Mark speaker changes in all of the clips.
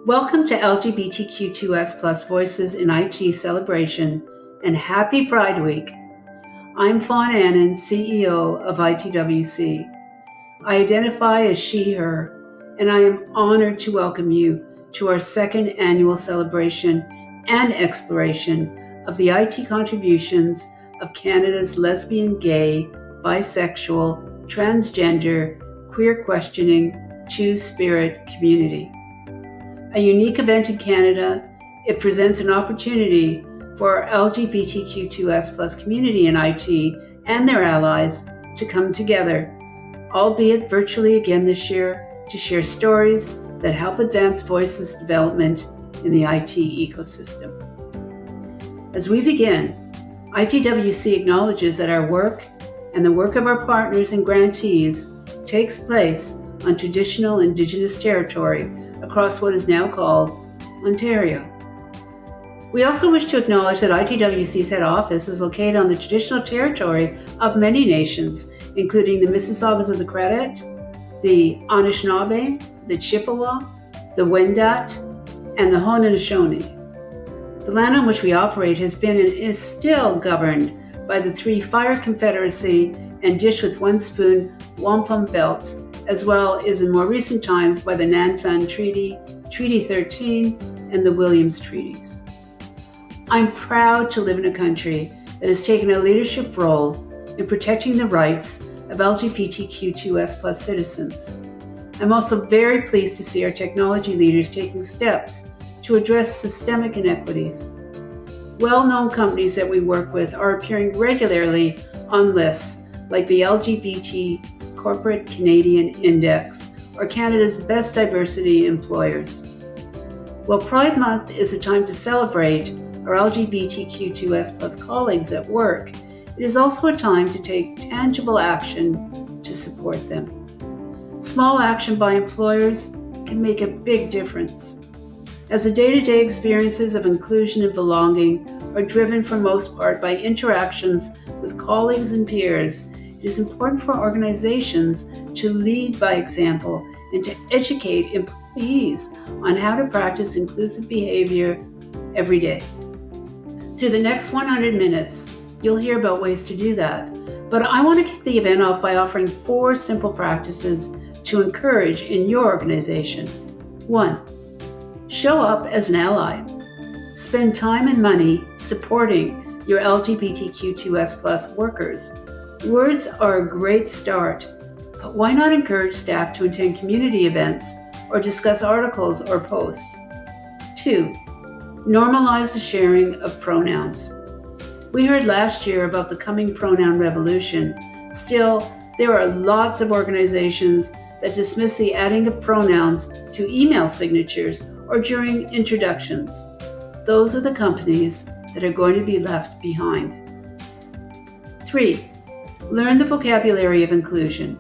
Speaker 1: Welcome to LGBTQ2S Voices in IT celebration and happy Pride Week. I'm Fawn Annan, CEO of ITWC. I identify as she, her, and I am honored to welcome you to our second annual celebration and exploration of the IT contributions of Canada's lesbian, gay, bisexual, transgender, queer questioning, two-spirit community. A unique event in Canada, it presents an opportunity for our LGBTQ2S community in IT and their allies to come together, albeit virtually again this year, to share stories that help advance voices development in the IT ecosystem. As we begin, ITWC acknowledges that our work and the work of our partners and grantees takes place on traditional Indigenous territory across what is now called Ontario. We also wish to acknowledge that ITWC's head office is located on the traditional territory of many nations, including the Mississaugas of the Credit, the Anishinaabe, the Chippewa, the Wendat, and the Haudenosaunee. The land on which we operate has been and is still governed by the Three Fire Confederacy and Dish with One Spoon Wampum Belt, as well as in more recent times by the Nanfan Treaty, Treaty 13, and the Williams Treaties. I'm proud to live in a country that has taken a leadership role in protecting the rights of LGBTQ2S citizens. I'm also very pleased to see our technology leaders taking steps to address systemic inequities. Well-known companies that we work with are appearing regularly on lists like the LGBT Corporate Canadian Index, or Canada's Best Diversity Employers. While Pride Month is a time to celebrate our LGBTQ2S colleagues at work, it is also a time to take tangible action to support them. Small action by employers can make a big difference. As the day-to-day experiences of inclusion and belonging are driven for most part by interactions with colleagues and peers, it is important for organizations to lead by example and to educate employees on how to practice inclusive behavior every day. Through the next 100 minutes, you'll hear about ways to do that. But I want to kick the event off by offering 4 simple practices to encourage in your organization. 1. Show up as an ally. Spend time and money supporting your LGBTQ2S workers. Words are a great start, but why not encourage staff to attend community events or discuss articles or posts? 2. Normalize the sharing of pronouns. We heard last year about the coming pronoun revolution. Still, there are lots of organizations that dismiss the adding of pronouns to email signatures or during introductions. Those are the companies that are going to be left behind. 3. Learn the vocabulary of inclusion.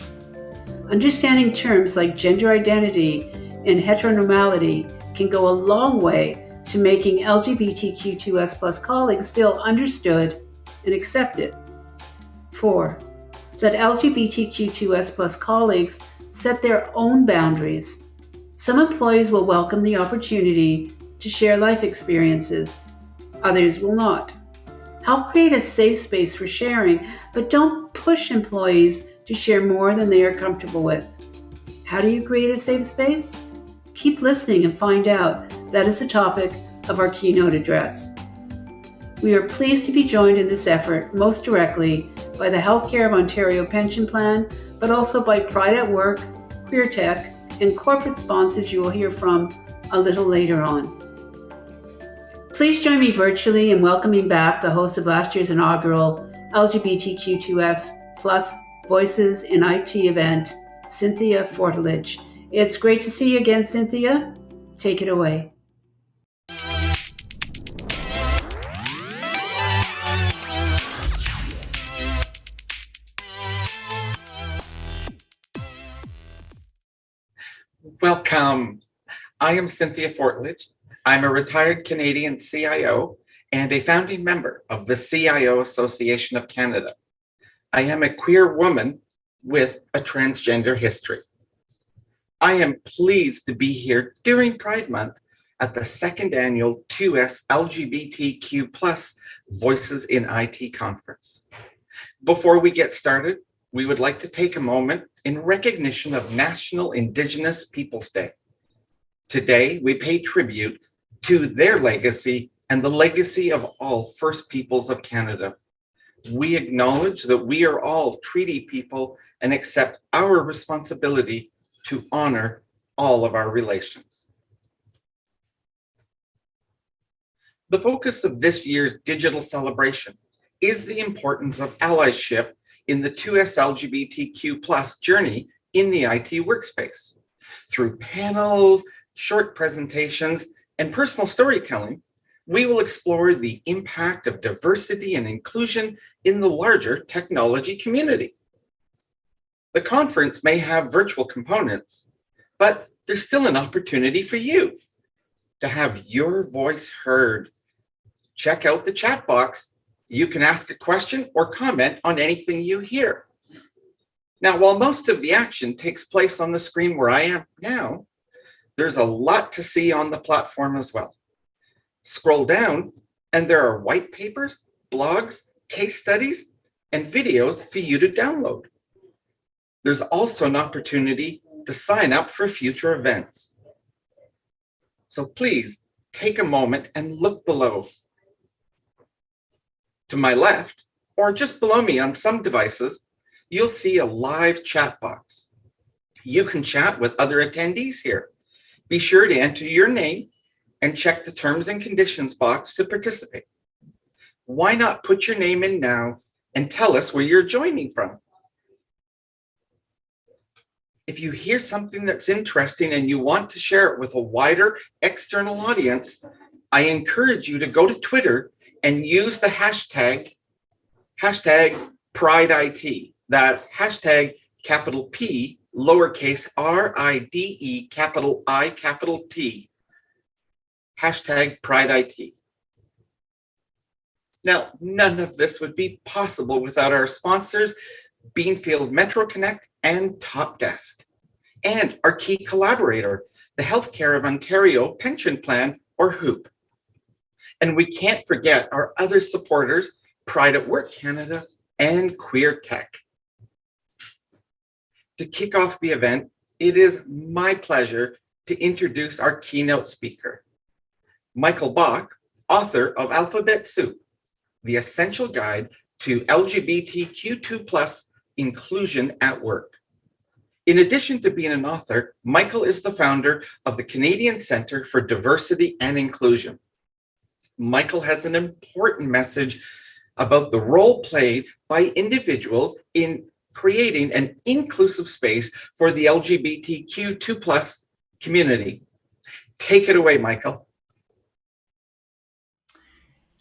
Speaker 1: Understanding terms like gender identity and heteronormality can go a long way to making LGBTQ2S colleagues feel understood and accepted. 4. Let LGBTQ2S colleagues set their own boundaries. Some employees will welcome the opportunity to share life experiences. Others will not. Help create a safe space for sharing, but don't push employees to share more than they are comfortable with. How do you create a safe space? Keep listening and find out. That is the topic of our keynote address. We are pleased to be joined in this effort most directly by the Healthcare of Ontario Pension Plan, but also by Pride at Work, Queer Tech, and corporate sponsors you will hear from a little later on. Please join me virtually in welcoming back the host of last year's inaugural LGBTQ2S Voices in IT event, Cynthia Fortledge. It's great to see you again, Cynthia. Take it away.
Speaker 2: Welcome. I am Cynthia Fortledge. I'm a retired Canadian CIO and a founding member of the CIO Association of Canada. I am a queer woman with a transgender history. I am pleased to be here during Pride Month at the second annual 2S LGBTQ+ Voices in IT conference. Before we get started, we would like to take a moment in recognition of National Indigenous Peoples Day. Today, we pay tribute to their legacy and the legacy of all First Peoples of Canada. We acknowledge that we are all treaty people and accept our responsibility to honor all of our relations. The focus of this year's digital celebration is the importance of allyship in the 2S LGBTQ+ journey in the IT workspace. Through panels, short presentations, and personal storytelling, we will explore the impact of diversity and inclusion in the larger technology community. The conference may have virtual components, but there's still an opportunity for you to have your voice heard. Check out the chat box. You can ask a question or comment on anything you hear. Now, while most of the action takes place on the screen where I am now, there's a lot to see on the platform as well. Scroll down and there are white papers, blogs, case studies, and videos for you to download. There's also an opportunity to sign up for future events. So please take a moment and look below. To my left, or just below me on some devices, you'll see a live chat box. You can chat with other attendees here. Be sure to enter your name and check the terms and conditions box to participate. Why not put your name in now and tell us where you're joining from? If you hear something that's interesting and you want to share it with a wider external audience, I encourage you to go to Twitter and use the hashtag PrideIT. That's hashtag capital P, lowercase RIDE, capital I, capital T. Hashtag PrideIT. Now, none of this would be possible without our sponsors, Beanfield Metro Connect and Top Desk, and our key collaborator, the Healthcare of Ontario Pension Plan, or HOOP. And we can't forget our other supporters, Pride at Work Canada and Queer Tech. To kick off the event, it is my pleasure to introduce our keynote speaker, Michael Bach, author of Alphabet Soup, the essential guide to LGBTQ2+ inclusion at work. In addition to being an author, Michael is the founder of the Canadian Centre for Diversity and Inclusion. Michael has an important message about the role played by individuals in creating an inclusive space for the LGBTQ2+ community. Take it away, Michael.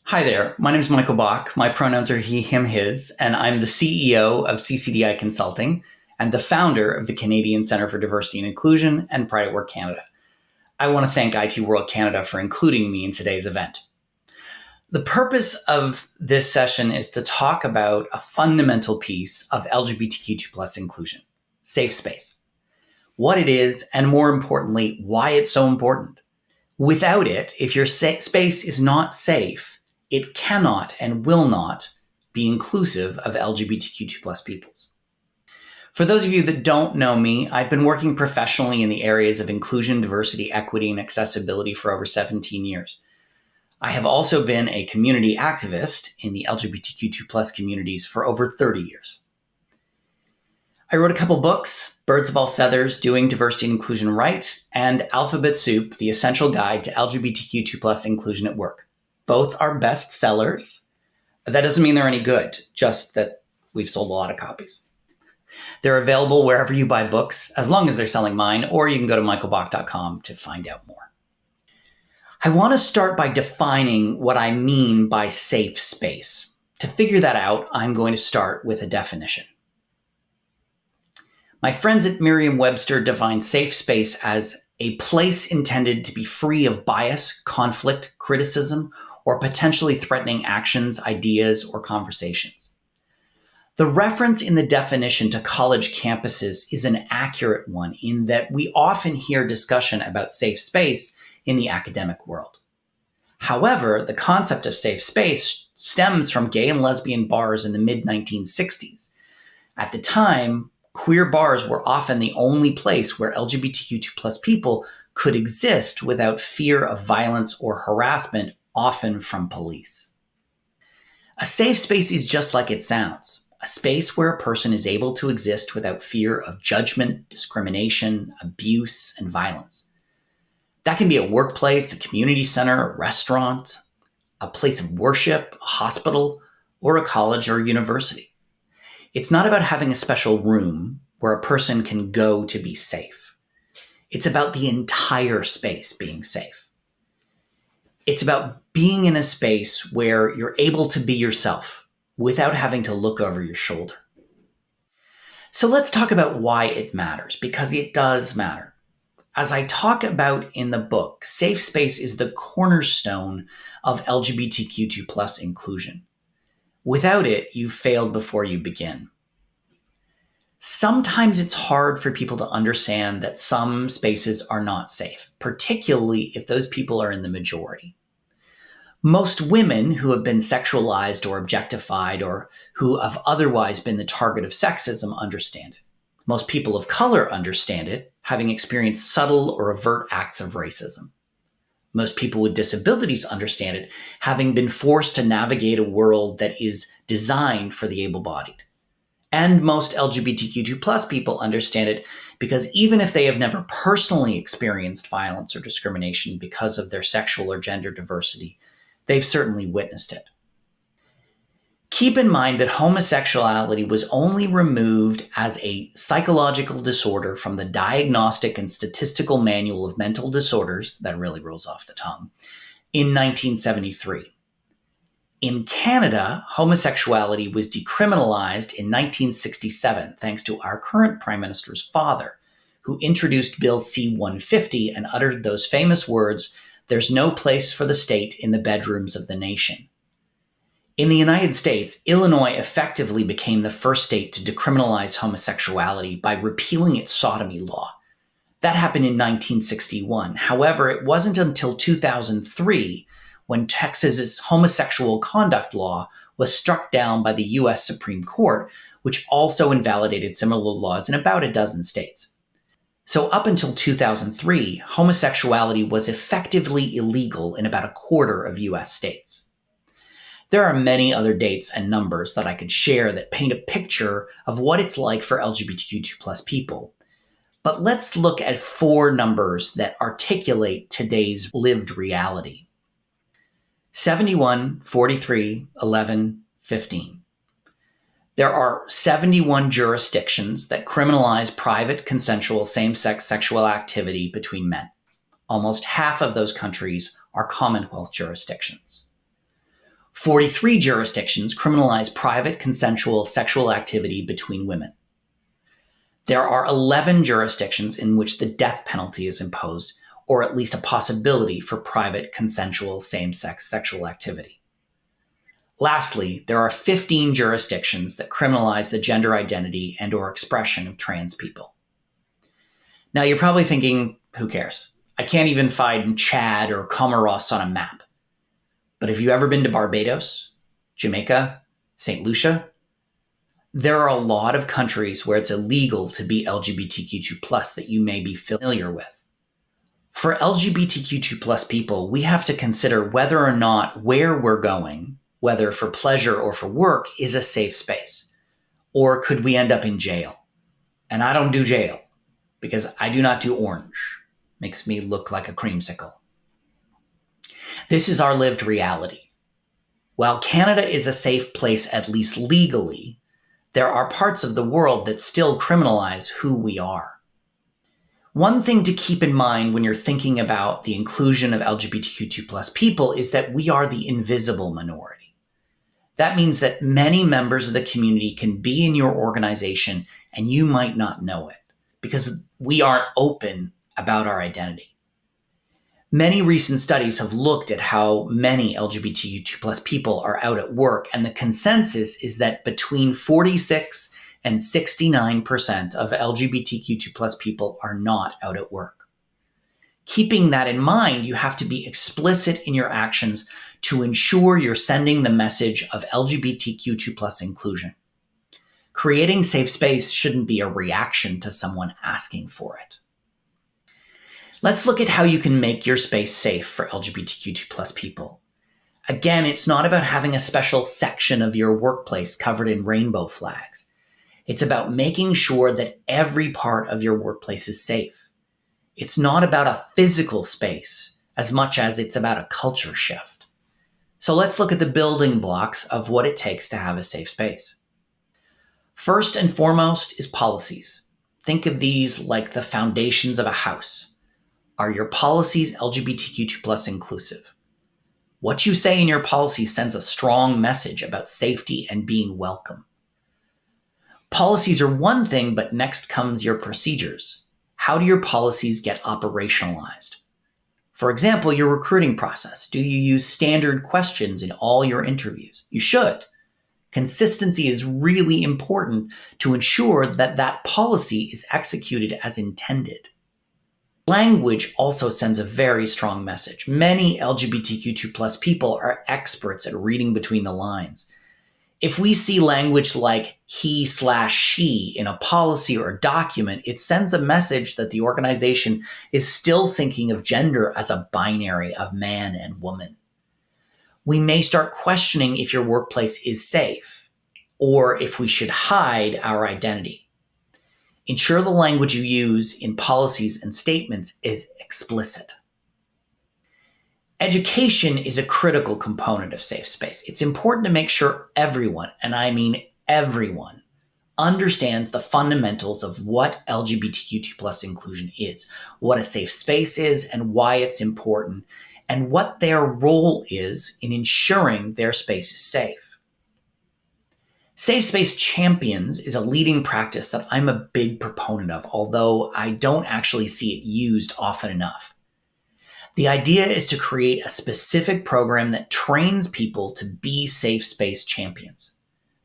Speaker 3: Hi there, my name is Michael Bach. My pronouns are he, him, his, and I'm the CEO of CCDI Consulting and the founder of the Canadian Centre for Diversity and Inclusion and Pride at Work Canada. I want to thank IT World Canada for including me in today's event. The purpose of this session is to talk about a fundamental piece of LGBTQ2+ inclusion, safe space. What it is, and more importantly, why it's so important. Without it, if your space is not safe, it cannot and will not be inclusive of LGBTQ2+ peoples. For those of you that don't know me, I've been working professionally in the areas of inclusion, diversity, equity, and accessibility for over 17 years. I have also been a community activist in the LGBTQ2+ communities for over 30 years. I wrote a couple books, Birds of All Feathers, Doing Diversity and Inclusion Right, and Alphabet Soup, The Essential Guide to LGBTQ2+ Inclusion at Work. Both are bestsellers. That doesn't mean they're any good, just that we've sold a lot of copies. They're available wherever you buy books, as long as they're selling mine, or you can go to michaelbach.com to find out more. I want to start by defining what I mean by safe space. To figure that out, I'm going to start with a definition. My friends at Merriam-Webster define safe space as a place intended to be free of bias, conflict, criticism, or potentially threatening actions, ideas, or conversations. The reference in the definition to college campuses is an accurate one in that we often hear discussion about safe space in the academic world. However, the concept of safe space stems from gay and lesbian bars in the mid-1960s. At the time, queer bars were often the only place where LGBTQ2+ people could exist without fear of violence or harassment, often from police. A safe space is just like it sounds, a space where a person is able to exist without fear of judgment, discrimination, abuse, and violence. That can be a workplace, a community center, a restaurant, a place of worship, a hospital, or a college or university. It's not about having a special room where a person can go to be safe. It's about the entire space being safe. It's about being in a space where you're able to be yourself without having to look over your shoulder. So let's talk about why it matters, because it does matter. As I talk about in the book, safe space is the cornerstone of LGBTQ2+ inclusion. Without it, you've failed before you begin. Sometimes it's hard for people to understand that some spaces are not safe, particularly if those people are in the majority. Most women who have been sexualized or objectified or who have otherwise been the target of sexism understand it. Most people of color understand it, having experienced subtle or overt acts of racism. Most people with disabilities understand it, having been forced to navigate a world that is designed for the able-bodied. And most LGBTQ2+ people understand it because even if they have never personally experienced violence or discrimination because of their sexual or gender diversity, they've certainly witnessed it. Keep in mind that homosexuality was only removed as a psychological disorder from the Diagnostic and Statistical Manual of Mental Disorders, that really rolls off the tongue, in 1973. In Canada, homosexuality was decriminalized in 1967 thanks to our current Prime Minister's father, who introduced Bill C-150 and uttered those famous words, "There's no place for the state in the bedrooms of the nation." In the United States, Illinois effectively became the first state to decriminalize homosexuality by repealing its sodomy law. That happened in 1961. However, it wasn't until 2003 when Texas's homosexual conduct law was struck down by the U.S. Supreme Court, which also invalidated similar laws in about a dozen states. So up until 2003, homosexuality was effectively illegal in about a quarter of U.S. states. There are many other dates and numbers that I could share that paint a picture of what it's like for LGBTQ2+ people. But let's look at 4 numbers that articulate today's lived reality. 71, 43, 11, 15. There are 71 jurisdictions that criminalize private, consensual, same-sex sexual activity between men. Almost half of those countries are Commonwealth jurisdictions. 43 jurisdictions criminalize private, consensual sexual activity between women. There are 11 jurisdictions in which the death penalty is imposed, or at least a possibility for private, consensual, same-sex sexual activity. Lastly, there are 15 jurisdictions that criminalize the gender identity and/or expression of trans people. Now, you're probably thinking, who cares? I can't even find Chad or Comoros on a map. But have you ever been to Barbados, Jamaica, St. Lucia? There are a lot of countries where it's illegal to be LGBTQ2+ that you may be familiar with. For LGBTQ2+ people, we have to consider whether or not where we're going, whether for pleasure or for work, is a safe space. Or could we end up in jail? And I don't do jail because I do not do orange. Makes me look like a creamsicle. This is our lived reality. While Canada is a safe place, at least legally, there are parts of the world that still criminalize who we are. One thing to keep in mind when you're thinking about the inclusion of LGBTQ2+ people is that we are the invisible minority. That means that many members of the community can be in your organization and you might not know it because we aren't open about our identity. Many recent studies have looked at how many LGBTQ2+ people are out at work, and the consensus is that between 46 and 69% of LGBTQ2+ people are not out at work. Keeping that in mind, you have to be explicit in your actions to ensure you're sending the message of LGBTQ2+ inclusion. Creating safe space shouldn't be a reaction to someone asking for it. Let's look at how you can make your space safe for LGBTQ2+ people. Again, it's not about having a special section of your workplace covered in rainbow flags. It's about making sure that every part of your workplace is safe. It's not about a physical space as much as it's about a culture shift. So let's look at the building blocks of what it takes to have a safe space. First and foremost is policies. Think of these like the foundations of a house. Are your policies LGBTQ2+ inclusive? What you say in your policy sends a strong message about safety and being welcome. Policies are one thing, but next comes your procedures. How do your policies get operationalized? For example, your recruiting process. Do you use standard questions in all your interviews? You should. Consistency is really important to ensure that that policy is executed as intended. Language also sends a very strong message. Many LGBTQ2+ people are experts at reading between the lines. If we see language like he/she in a policy or document, it sends a message that the organization is still thinking of gender as a binary of man and woman. We may start questioning if your workplace is safe or if we should hide our identity. Ensure the language you use in policies and statements is explicit. Education is a critical component of safe space. It's important to make sure everyone, and I mean everyone, understands the fundamentals of what LGBTQ2+ inclusion is, what a safe space is and why it's important, and what their role is in ensuring their space is safe. Safe Space Champions is a leading practice that I'm a big proponent of, although I don't actually see it used often enough. The idea is to create a specific program that trains people to be safe space champions.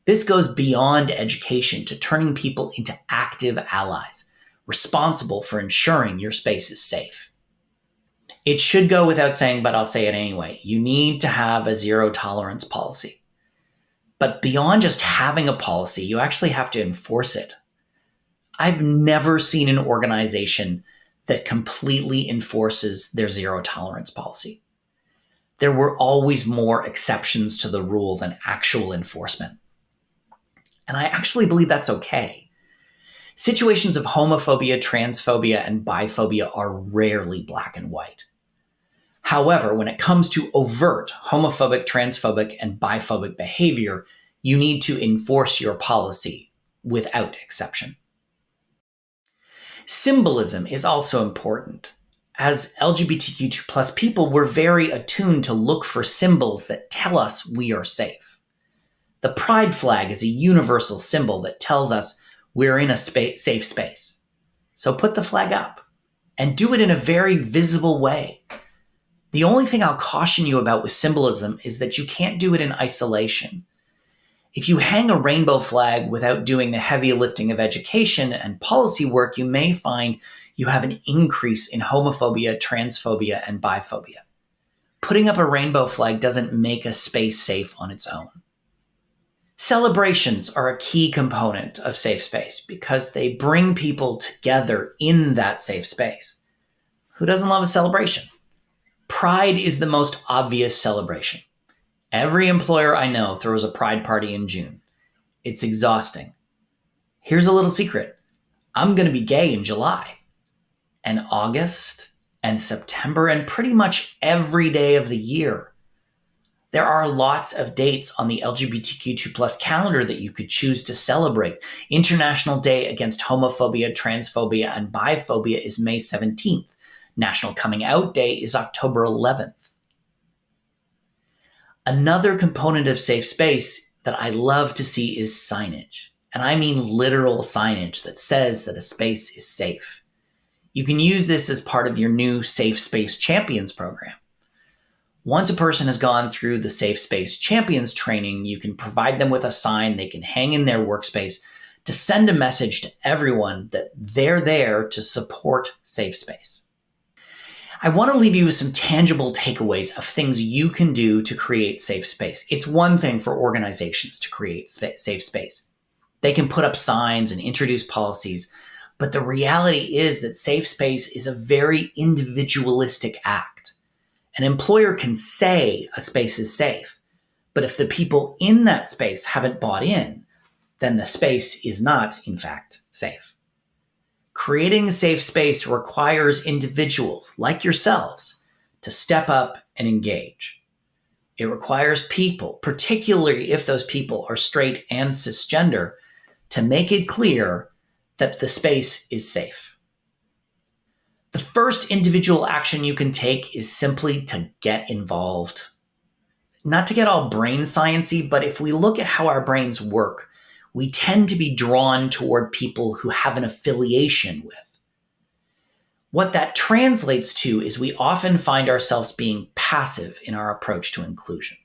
Speaker 3: This goes beyond education to turning people into active allies, responsible for ensuring your space is safe. It should go without saying, but I'll say it anyway. You need to have a zero tolerance policy. But beyond just having a policy, you actually have to enforce it. I've never seen an organization that completely enforces their zero tolerance policy. There were always more exceptions to the rule than actual enforcement. And I actually believe that's okay. Situations of homophobia, transphobia, and biphobia are rarely black and white. However, when it comes to overt homophobic, transphobic, and biphobic behavior, you need to enforce your policy without exception. Symbolism is also important. As LGBTQ2+ people, we're very attuned to look for symbols that tell us we are safe. The pride flag is a universal symbol that tells us we're in a safe space. So put the flag up and do it in a very visible way. The only thing I'll caution you about with symbolism is that you can't do it in isolation. If you hang a rainbow flag without doing the heavy lifting of education and policy work, you may find you have an increase in homophobia, transphobia, and biphobia. Putting up a rainbow flag doesn't make a space safe on its own. Celebrations are a key component of safe space because they bring people together in that safe space. Who doesn't love a celebration? Pride is the most obvious celebration. Every employer I know throws a pride party in June. It's exhausting. Here's a little secret. I'm going to be gay in July and August and September and pretty much every day of the year. There are lots of dates on the LGBTQ2+ calendar that you could choose to celebrate. International Day Against Homophobia, Transphobia, and Biphobia is May 17th. National Coming Out Day is October 11th. Another component of safe space that I love to see is signage. And I mean literal signage that says that a space is safe. You can use this as part of your new Safe Space Champions program. Once a person has gone through the Safe Space Champions training, you can provide them with a sign they can hang in their workspace to send a message to everyone that they're there to support safe space. I want to leave you with some tangible takeaways of things you can do to create safe space. It's one thing for organizations to create safe space. They can put up signs and introduce policies, but the reality is that safe space is a very individualistic act. An employer can say a space is safe, but if the people in that space haven't bought in, then the space is not, in fact, safe. Creating a safe space requires individuals like yourselves to step up and engage. It requires people, particularly if those people are straight and cisgender, to make it clear that the space is safe. The first individual action you can take is simply to get involved. Not to get all brain sciencey, but if we look at how our brains work, we tend to be drawn toward people who have an affiliation with. What that translates to is we often find ourselves being passive in our approach to inclusion.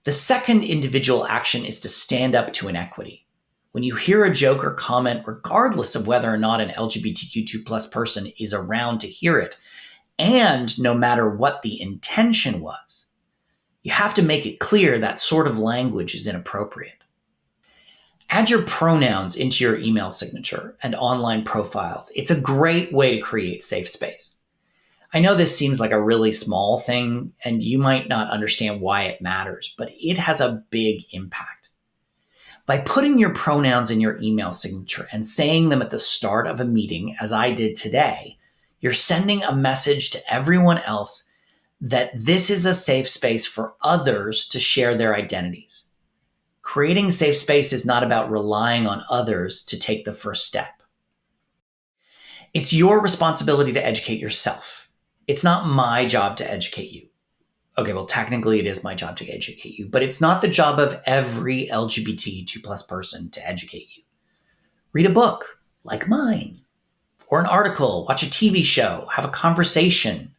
Speaker 3: The second individual action is to stand up to inequity. When you hear a joke or comment, regardless of whether or not an LGBTQ2+ person is around to hear it, and no matter what the intention was, you have to make it clear that sort of language is inappropriate. Add your pronouns into your email signature and online profiles. It's a great way to create safe space. I know this seems like a really small thing, and you might not understand why it matters, but it has a big impact. By putting your pronouns in your email signature and saying them at the start of a meeting, as I did today, you're sending a message to everyone else that this is a safe space for others to share their identities. Creating safe space is not about relying on others to take the first step. It's your responsibility to educate yourself. It's not my job to educate you. Okay, well, technically it is my job to educate you, but it's not the job of every LGBTQ2+ person to educate you. Read a book like mine, or an article, watch a TV show, have a conversation.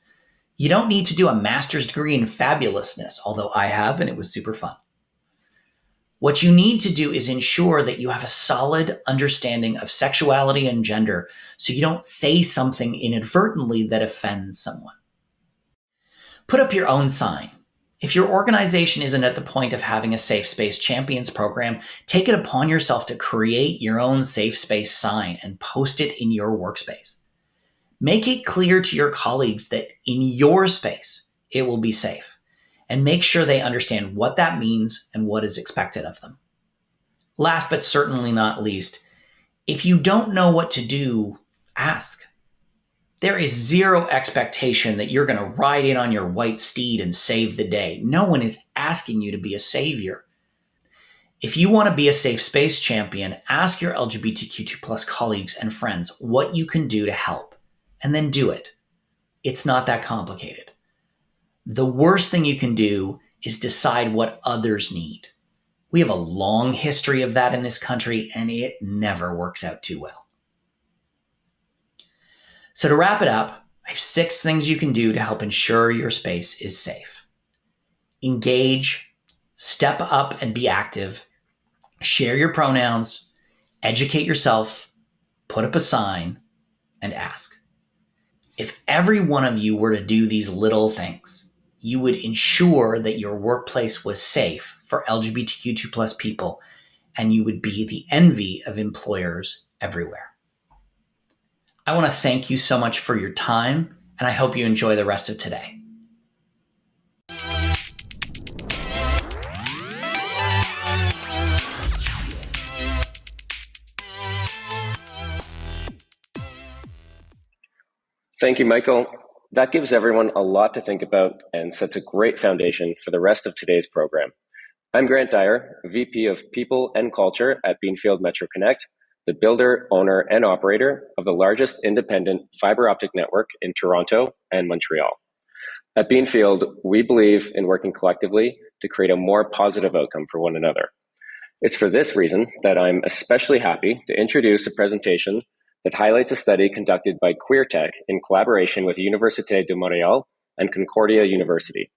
Speaker 3: You don't need to do a master's degree in fabulousness, although I have, and it was super fun. What you need to do is ensure that you have a solid understanding of sexuality and gender so you don't say something inadvertently that offends someone. Put up your own sign. If your organization isn't at the point of having a Safe Space Champions program, take it upon yourself to create your own safe space sign and post it in your workspace. Make it clear to your colleagues that in your space, it will be safe. And make sure they understand what that means and what is expected of them. Last but certainly not least, if you don't know what to do, ask. There is zero expectation that you're going to ride in on your white steed and save the day. No one is asking you to be a savior. If you want to be a safe space champion, ask your LGBTQ2+ colleagues and friends what you can do to help, and then do it. It's not that complicated. The worst thing you can do is decide what others need. We have a long history of that in this country, and it never works out too well. So to wrap it up, I have 6 things you can do to help ensure your space is safe. Engage, step up and be active, share your pronouns, educate yourself, put up a sign, and ask. If every one of you were to do these little things, you would ensure that your workplace was safe for LGBTQ2+ people, and you would be the envy of employers everywhere. I want to thank you so much for your time, and I hope you enjoy the rest of today.
Speaker 4: Thank you, Michael. That gives everyone a lot to think about and sets a great foundation for the rest of today's program. I'm Grant Dyer, VP of People and Culture at Beanfield Metro Connect, the builder, owner, and operator of the largest independent fiber optic network in Toronto and Montreal. At Beanfield, we believe in working collectively to create a more positive outcome for one another. It's for this reason that I'm especially happy to introduce a presentation that highlights a study conducted by QueerTech in collaboration with Université de Montréal and Concordia University.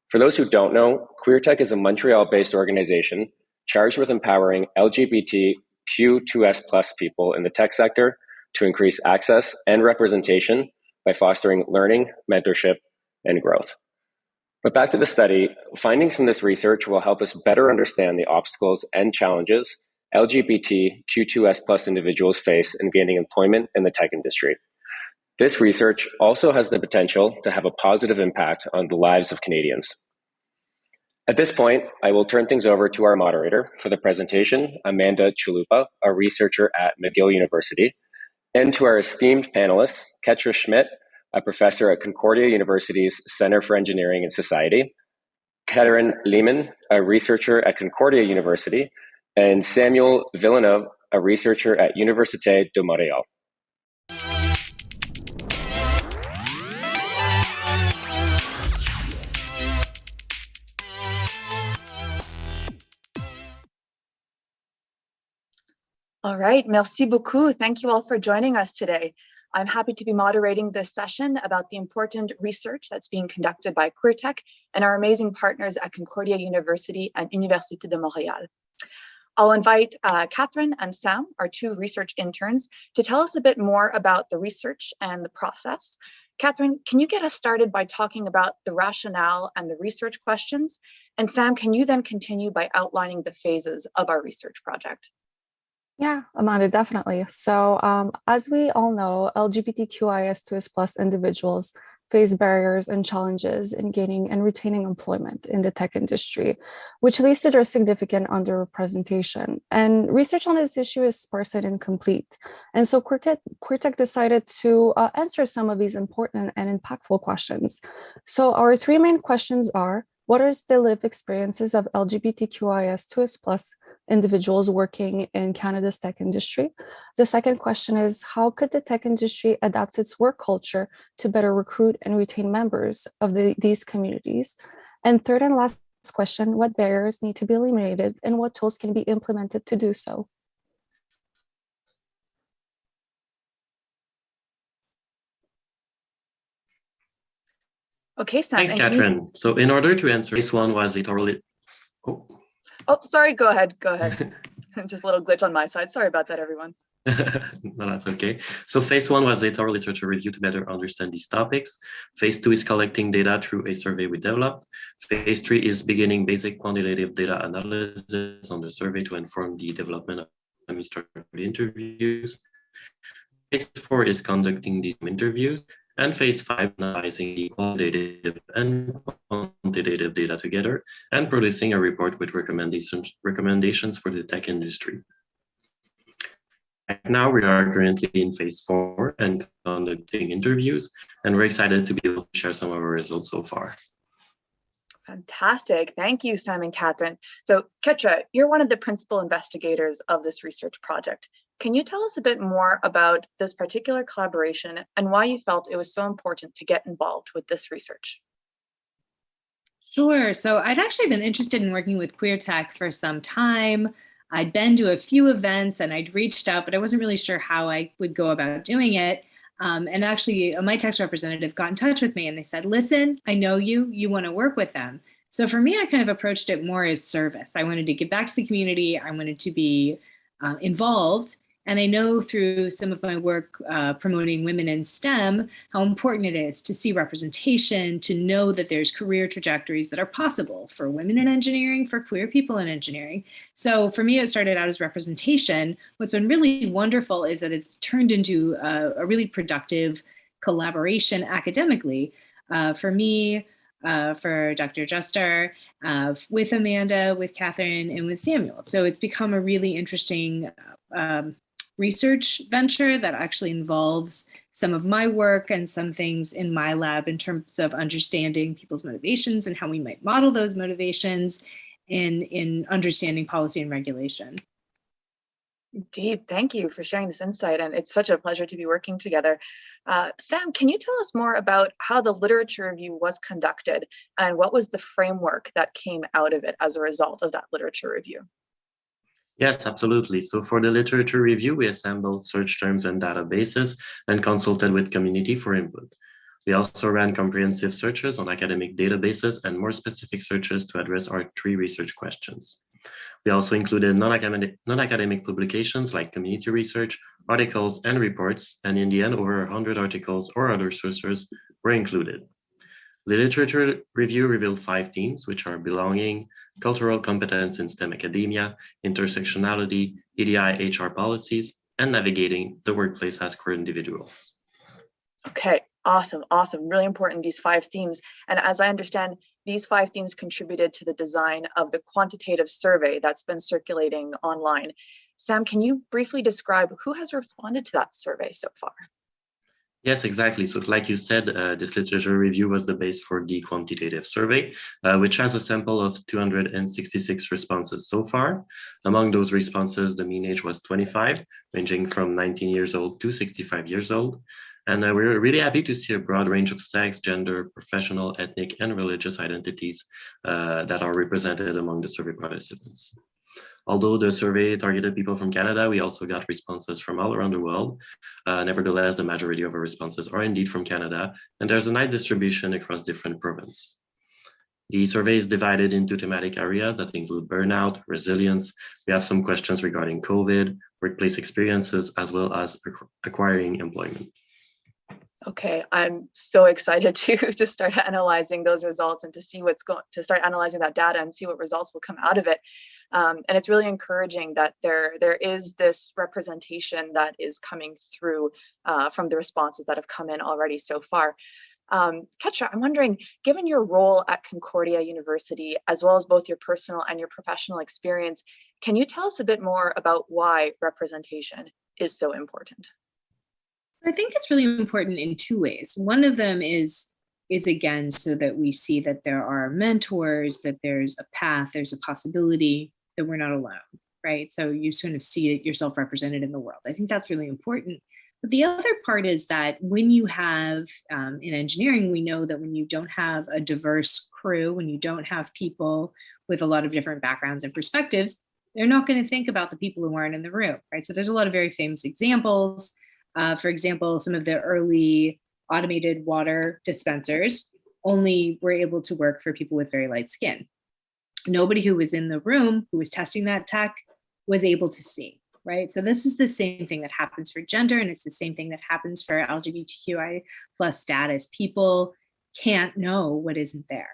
Speaker 4: For those who don't know, QueerTech is a Montreal-based organization charged with empowering LGBTQ2S+ people in the tech sector to increase access and representation by fostering learning, mentorship, and growth. But back to the study, findings from this research will help us better understand the obstacles and challenges LGBTQ2S+ individuals face in gaining employment in the tech industry. This research also has the potential to have a positive impact on the lives of Canadians. At this point, I will turn things over to our moderator for the presentation, Amanda Chalupa, a researcher at McGill University, and to our esteemed panelists, Ketra Schmidt, a professor at Concordia University's Center for Engineering and Society, Karen Lehman, a researcher at Concordia University, and Samuel Villeneuve, a researcher at Université de Montréal.
Speaker 5: All right, merci beaucoup. Thank you all for joining us today. I'm happy to be moderating this session about the important research that's being conducted by QueerTech and our amazing partners at Concordia University and Université de Montréal. I'll invite Catherine and Sam, our two research interns, to tell us a bit more about the research and the process. Catherine, can you get us started by talking about the rationale and the research questions? And Sam, can you then continue by outlining the phases of our research project?
Speaker 6: Yeah, Amanda, definitely. So as we all know, LGBTQIS2S+ individuals face barriers and challenges in gaining and retaining employment in the tech industry, which leads to their significant underrepresentation. And research on this issue is sparse and incomplete. And so QueerTech decided to answer some of these important and impactful questions. So our three main questions are, what are the lived experiences of LGBTQIS2S+ individuals working in Canada's tech industry? The second question is, how could the tech industry adapt its work culture to better recruit and retain members of these communities? And third and last question, what barriers need to be eliminated and what tools can be implemented to do so?
Speaker 5: Okay, Sam.
Speaker 7: Thanks, Catherine. So in order to answer this one was a totally...
Speaker 5: Oh, sorry, go ahead. Just a little glitch on my side. Sorry about that, everyone.
Speaker 7: No, that's okay. So phase one was a thorough literature review to better understand these topics. Phase two is collecting data through a survey we developed. Phase three is beginning basic quantitative data analysis on the survey to inform the development of semi-structured interviews. Phase four is conducting these interviews. And phase five, analyzing the qualitative and quantitative data together and producing a report with recommendations for the tech industry. Right now, we are currently in phase four and conducting interviews, and we're excited to be able to share some of our results so far.
Speaker 5: Fantastic. Thank you, Sam and Catherine. So, Ketra, you're one of the principal investigators of this research project. Can you tell us a bit more about this particular collaboration and why you felt it was so important to get involved with this research?
Speaker 8: Sure. So I'd actually been interested in working with QueerTech for some time. I'd been to a few events and I'd reached out, but I wasn't really sure how I would go about doing it. And actually, my text representative got in touch with me and they said, listen, I know you want to work with them. So for me, I kind of approached it more as service. I wanted to give back to the community. I wanted to be involved. And I know through some of my work promoting women in STEM, how important it is to see representation, to know that there's career trajectories that are possible for women in engineering, for queer people in engineering. So for me, it started out as representation. What's been really wonderful is that it's turned into a really productive collaboration academically for me, for Dr. Juster, with Amanda, with Catherine, and with Samuel. So it's become a really interesting research venture that actually involves some of my work and some things in my lab in terms of understanding people's motivations and how we might model those motivations in understanding policy and regulation.
Speaker 5: Indeed. Thank you for sharing this insight. And it's such a pleasure to be working together. Sam, can you tell us more about how the literature review was conducted and what was the framework that came out of it as a result of that literature review?
Speaker 7: Yes, absolutely. So for the literature review, we assembled search terms and databases and consulted with community for input. We also ran comprehensive searches on academic databases and more specific searches to address our three research questions. We also included non-academic publications like community research, articles, and reports, and in the end, over 100 articles or other sources were included. The literature review revealed 5 themes, which are belonging, cultural competence in STEM academia, intersectionality, EDI HR policies, and navigating the workplace as queer individuals.
Speaker 5: Okay, awesome. Really important, these 5 themes. And as I understand, these 5 themes contributed to the design of the quantitative survey that's been circulating online. Sam, can you briefly describe who has responded to that survey so far?
Speaker 7: Yes, exactly. So like you said, this literature review was the base for the quantitative survey, which has a sample of 266 responses so far. Among those responses, the mean age was 25, ranging from 19 years old to 65 years old. And we're really happy to see a broad range of sex, gender, professional, ethnic, and religious identities that are represented among the survey participants. Although the survey targeted people from Canada, we also got responses from all around the world. Nevertheless, the majority of our responses are indeed from Canada, and there's a nice distribution across different provinces. The survey is divided into thematic areas that include burnout, resilience. We have some questions regarding COVID, workplace experiences, as well as acquiring employment.
Speaker 5: Okay, I'm so excited to start analyzing those results and to see to start analyzing that data and see what results will come out of it. And it's really encouraging that there is this representation that is coming through from the responses that have come in already so far. Ketra, I'm wondering, given your role at Concordia University, as well as both your personal and your professional experience, can you tell us a bit more about why representation is so important?
Speaker 8: I think it's really important in 2 ways. One of them is again, so that we see that there are mentors, that there's a path, there's a possibility, that we're not alone, right? So you sort of see it yourself represented in the world. I think that's really important. But the other part is that when you have, in engineering, we know that when you don't have a diverse crew, when you don't have people with a lot of different backgrounds and perspectives, they're not going to think about the people who aren't in the room, right? So there's a lot of very famous examples. For example, some of the early automated water dispensers only were able to work for people with very light skin. Nobody who was in the room who was testing that tech was able to see, right? So this is the same thing that happens for gender, and it's the same thing that happens for LGBTQI plus status. People can't know what isn't there.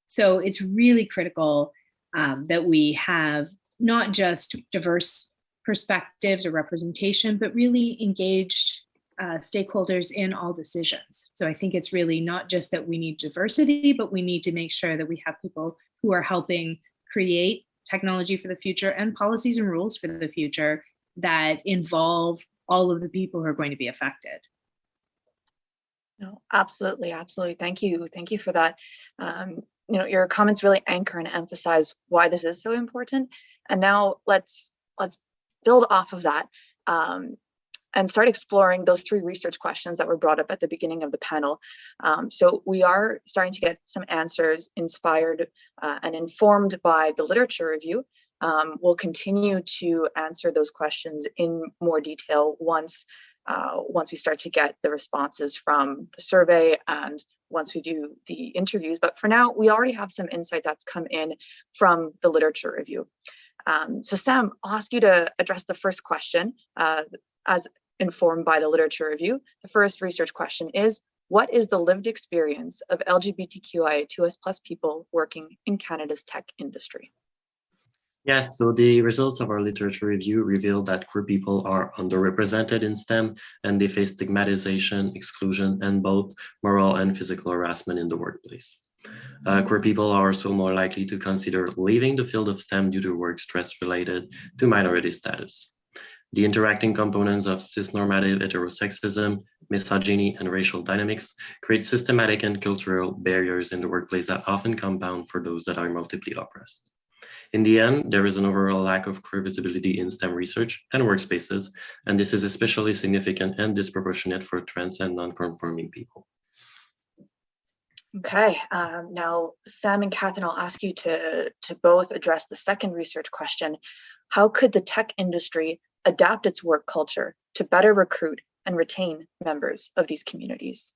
Speaker 8: So it's really critical that we have not just diverse perspectives or representation, but really engaged stakeholders in all decisions. So I think it's really not just that we need diversity, but we need to make sure that we have people who are helping create technology for the future and policies and rules for the future that involve all of the people who are going to be affected.
Speaker 5: No, absolutely. Thank you for that. Your comments really anchor and emphasize why this is so important. And now let's build off of that and start exploring those 3 research questions that were brought up at the beginning of the panel. So we are starting to get some answers inspired and informed by the literature review. We'll continue to answer those questions in more detail once we start to get the responses from the survey and once we do the interviews. But for now, we already have some insight that's come in from the literature review. So Sam, I'll ask you to address the first question as informed by the literature review. The first research question is, what is the lived experience of LGBTQI2S+ people working in Canada's tech industry?
Speaker 7: Yes, so the results of our literature review reveal that queer people are underrepresented in STEM and they face stigmatization, exclusion, and both moral and physical harassment in the workplace. Queer people are also more likely to consider leaving the field of STEM due to work stress related to minority status. The interacting components of cisnormative heterosexism, misogyny, and racial dynamics create systematic and cultural barriers in the workplace that often compound for those that are multiply oppressed. In the end, there is an overall lack of queer visibility in STEM research and workspaces, and this is especially significant and disproportionate for trans and non-conforming people.
Speaker 5: Okay, now Sam and Catherine, I'll ask you to both address the second research question. How could the tech industry adapt its work culture to better recruit and retain members of these communities?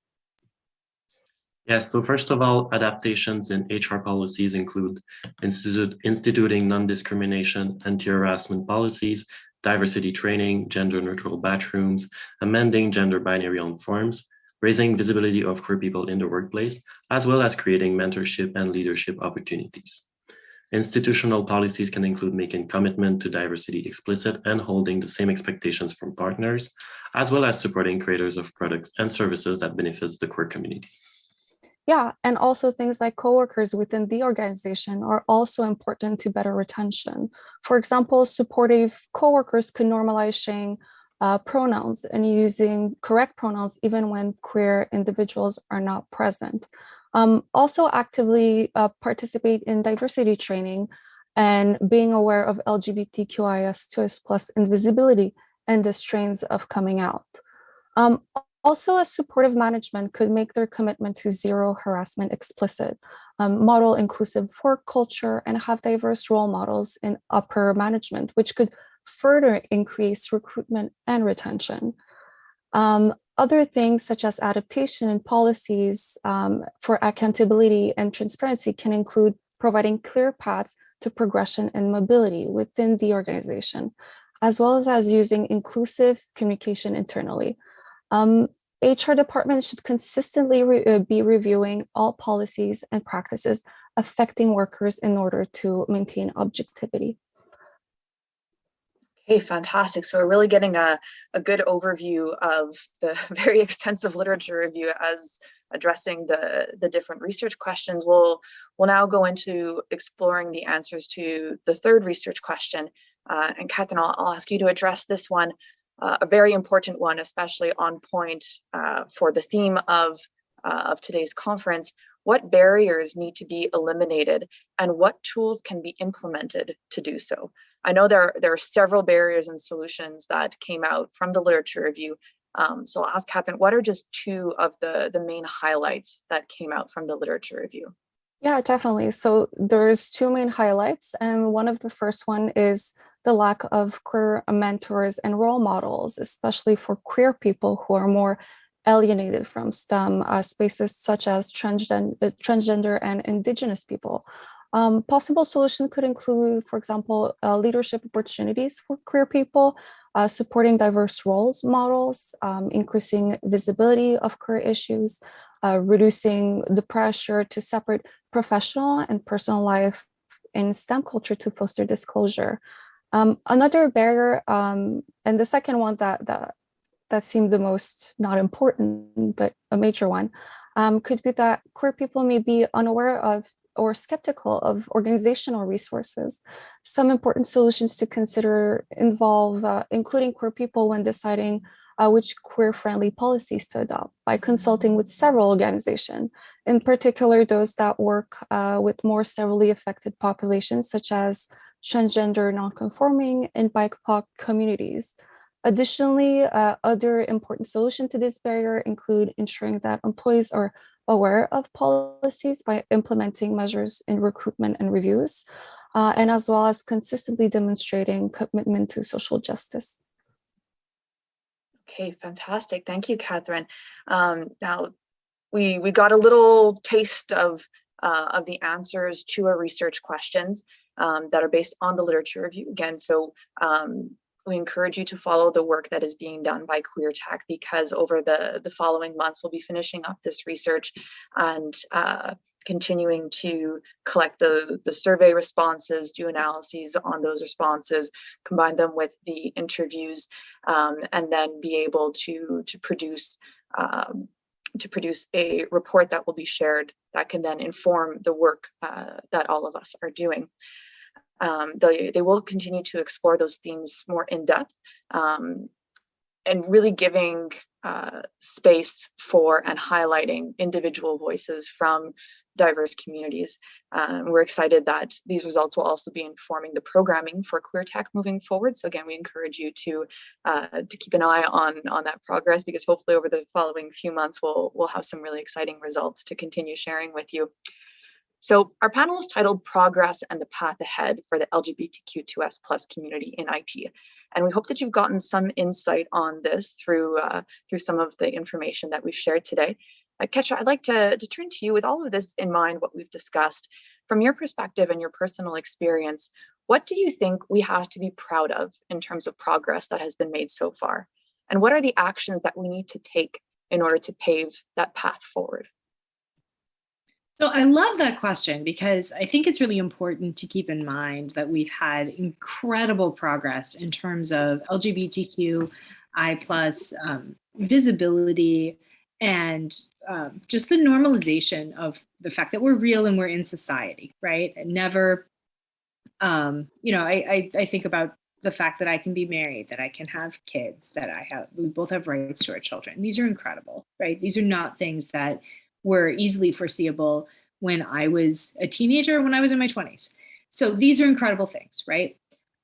Speaker 7: Yes, so first of all, adaptations in HR policies include instituting non-discrimination, anti-harassment policies, diversity training, gender neutral bathrooms, amending gender binary on forms, raising visibility of queer people in the workplace, as well as creating mentorship and leadership opportunities. Institutional policies can include making commitment to diversity explicit and holding the same expectations from partners, as well as supporting creators of products and services that benefits the queer community.
Speaker 6: Yeah, and also things like coworkers within the organization are also important to better retention. For example, supportive coworkers can normalize sharing pronouns and using correct pronouns even when queer individuals are not present. Also actively participate in diversity training and being aware of LGBTQIS2S+ invisibility and the strains of coming out. Also, a supportive management could make their commitment to zero harassment explicit, model inclusive work culture, and have diverse role models in upper management, which could further increase recruitment and retention. Other things such as adaptation and policies for accountability and transparency can include providing clear paths to progression and mobility within the organization, as well as using inclusive communication internally. HR departments should consistently be reviewing all policies and practices affecting workers in order to maintain objectivity.
Speaker 5: Okay, fantastic. So we're really getting a good overview of the very extensive literature review as addressing the different research questions. We'll now go into exploring the answers to the third research question. And Catherine, I'll ask you to address this one. A very important one, especially on point for the theme of today's conference. What barriers need to be eliminated and what tools can be implemented to do so? I know there are several barriers and solutions that came out from the literature review. So I'll ask Catherine, what are just two of the main highlights that came out from the literature review?
Speaker 6: Yeah, definitely. So there's two main highlights, and one of the first one is the lack of queer mentors and role models, especially for queer people who are more alienated from STEM spaces such as transgender and Indigenous people. Possible solution could include, for example, leadership opportunities for queer people, supporting diverse roles models, increasing visibility of queer issues, reducing the pressure to separate professional and personal life in STEM culture to foster disclosure. Another barrier, and the second one that seemed the most not important, but a major one, could be that queer people may be unaware of or skeptical of organizational resources. Some important solutions to consider involve including queer people when deciding which queer-friendly policies to adopt by consulting with several organizations, in particular those that work with more severely affected populations such as transgender, non-conforming, and BIPOC communities. Additionally, other important solutions to this barrier include ensuring that employees are aware of policies by implementing measures in recruitment and reviews, and as well as consistently demonstrating commitment to social justice.
Speaker 5: Okay, fantastic. Thank you, Catherine. Now, we got a little taste of the answers to our research questions that are based on the literature review again. So we encourage you to follow the work that is being done by QueerTech, because over the following months, we'll be finishing up this research and continuing to collect the survey responses, do analyses on those responses, combine them with the interviews, and then be able to produce a report that will be shared that can then inform the work that all of us are doing. They will continue to explore those themes more in depth and really giving space for and highlighting individual voices from diverse communities. We're excited that these results will also be informing the programming for QueerTech moving forward. So again, we encourage you to keep an eye on that progress, because hopefully over the following few months, we'll have some really exciting results to continue sharing with you. So our panel is titled Progress and the Path Ahead for the LGBTQ2S+ community in IT. And we hope that you've gotten some insight on this through some of the information that we've shared today. Ketcha, I'd like to turn to you with all of this in mind, what we've discussed. From your perspective and your personal experience, what do you think we have to be proud of in terms of progress that has been made so far? And what are the actions that we need to take in order to pave that path forward?
Speaker 8: So I love that question because I think it's really important to keep in mind that we've had incredible progress in terms of LGBTQI plus visibility and just the normalization of the fact that we're real and we're in society, right? And never, I think about the fact that I can be married, that I can have kids, we both have rights to our children. These are incredible, right? These are not things that were easily foreseeable when I was a teenager, when I was in my 20s. So these are incredible things, right?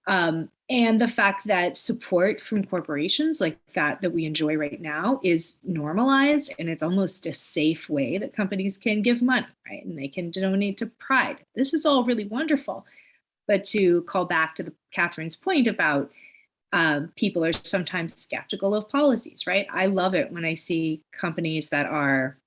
Speaker 8: And the fact that support from corporations like that we enjoy right now is normalized, and it's almost a safe way that companies can give money, right? And they can donate to Pride. This is all really wonderful. But to call back to Catherine's point about people are sometimes skeptical of policies, right? I love it when I see companies that are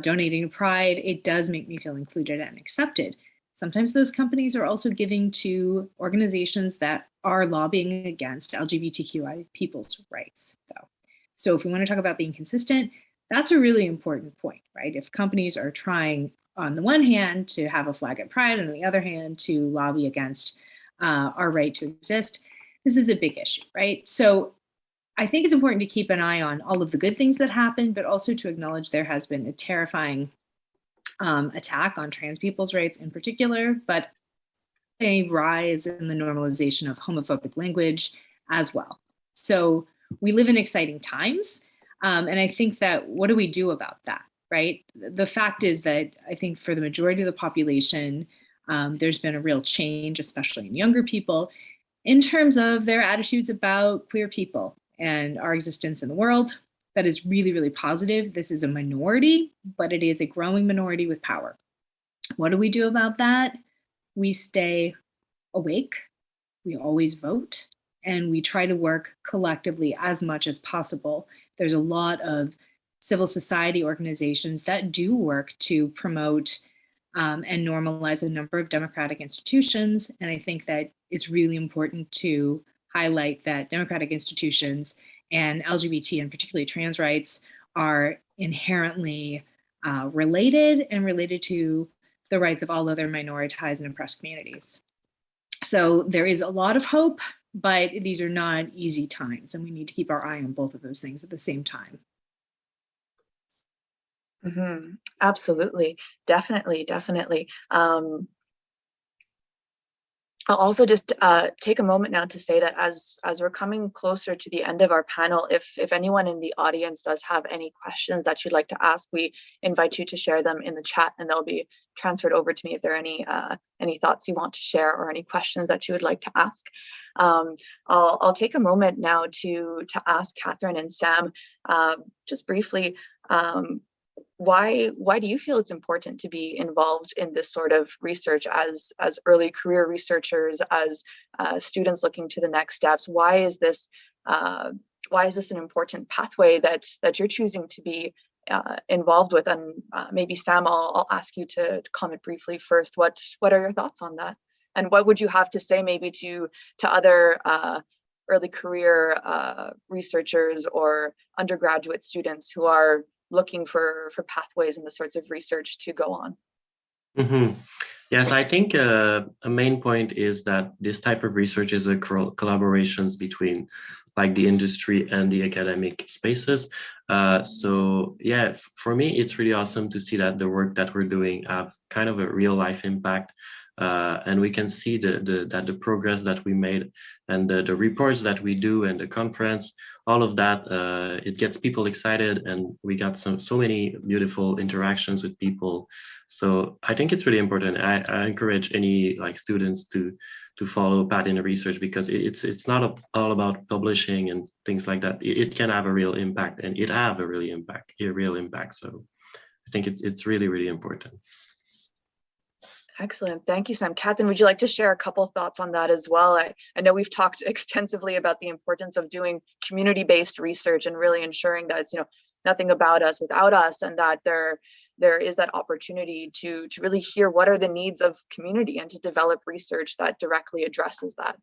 Speaker 8: donating to Pride. It does make me feel included and accepted. Sometimes those companies are also giving to organizations that are lobbying against LGBTQI people's rights. So if we want to talk about being consistent, that's a really important point, right? If companies are trying on the one hand to have a flag at Pride and on the other hand to lobby against our right to exist, this is a big issue, right? So I think it's important to keep an eye on all of the good things that happen, but also to acknowledge there has been a terrifying attack on trans people's rights in particular, but a rise in the normalization of homophobic language as well. So we live in exciting times. And I think that what do we do about that, right? The fact is that I think for the majority of the population, there's been a real change, especially in younger people, in terms of their attitudes about queer people and our existence in the world. That is really, really positive. This is a minority, but it is a growing minority with power. What do we do about that? We stay awake, we always vote, and we try to work collectively as much as possible. There's a lot of civil society organizations that do work to promote and normalize a number of democratic institutions. And I think that it's really important to highlight that democratic institutions and LGBT and particularly trans rights are inherently related and related to the rights of all other minoritized and oppressed communities. So there is a lot of hope, but these are not easy times, and we need to keep our eye on both of those things at the same time.
Speaker 5: Mm-hmm. Absolutely. Definitely. I'll also just take a moment now to say that as we're coming closer to the end of our panel, if anyone in the audience does have any questions that you'd like to ask, we invite you to share them in the chat, and they'll be transferred over to me if there are any thoughts you want to share or any questions that you would like to ask. I'll take a moment now to ask Catherine and Sam just briefly. Why do you feel it's important to be involved in this sort of research as early career researchers, as students looking to the next steps? Why is this an important pathway that you're choosing to be involved with? And maybe Sam, I'll ask you to comment briefly first. What are your thoughts on that? And what would you have to say maybe to other early career researchers or undergraduate students who are looking for pathways and the sorts of research to go on?
Speaker 7: Mm-hmm. Yes, I think a main point is that this type of research is a collaborations between like the industry and the academic spaces. So yeah, for me, it's really awesome to see that the work that we're doing have kind of a real life impact. And we can see that the progress that we made and the reports that we do and the conference, all of that, it gets people excited, and we got so many beautiful interactions with people. So I think it's really important. I encourage any like students to follow path in research, because it's not all about publishing and things like that. It can have a real impact, and it have a real impact. So I think it's really, really important.
Speaker 5: Excellent. Thank you, Sam. Catherine, would you like to share a couple of thoughts on that as well? I know we've talked extensively about the importance of doing community-based research and really ensuring that it's nothing about us without us, and that there there is that opportunity to really hear what are the needs of community and to develop research that directly addresses that.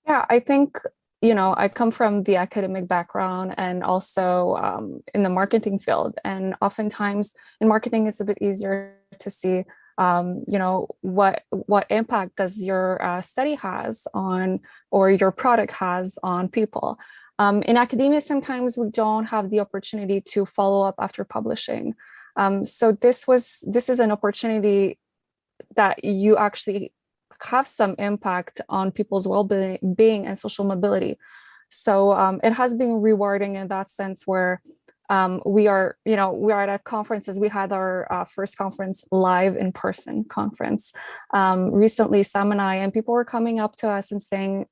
Speaker 6: Yeah, I think, I come from the academic background and also in the marketing field. And oftentimes in marketing, it's a bit easier to see, what impact does your study has on, or your product has on people. In academia, sometimes we don't have the opportunity to follow up after publishing. So this is an opportunity that you actually have some impact on people's well-being and social mobility. So it has been rewarding in that sense, where we are at conferences. We had our first conference live in person conference recently, Sam and I, and people were coming up to us and saying,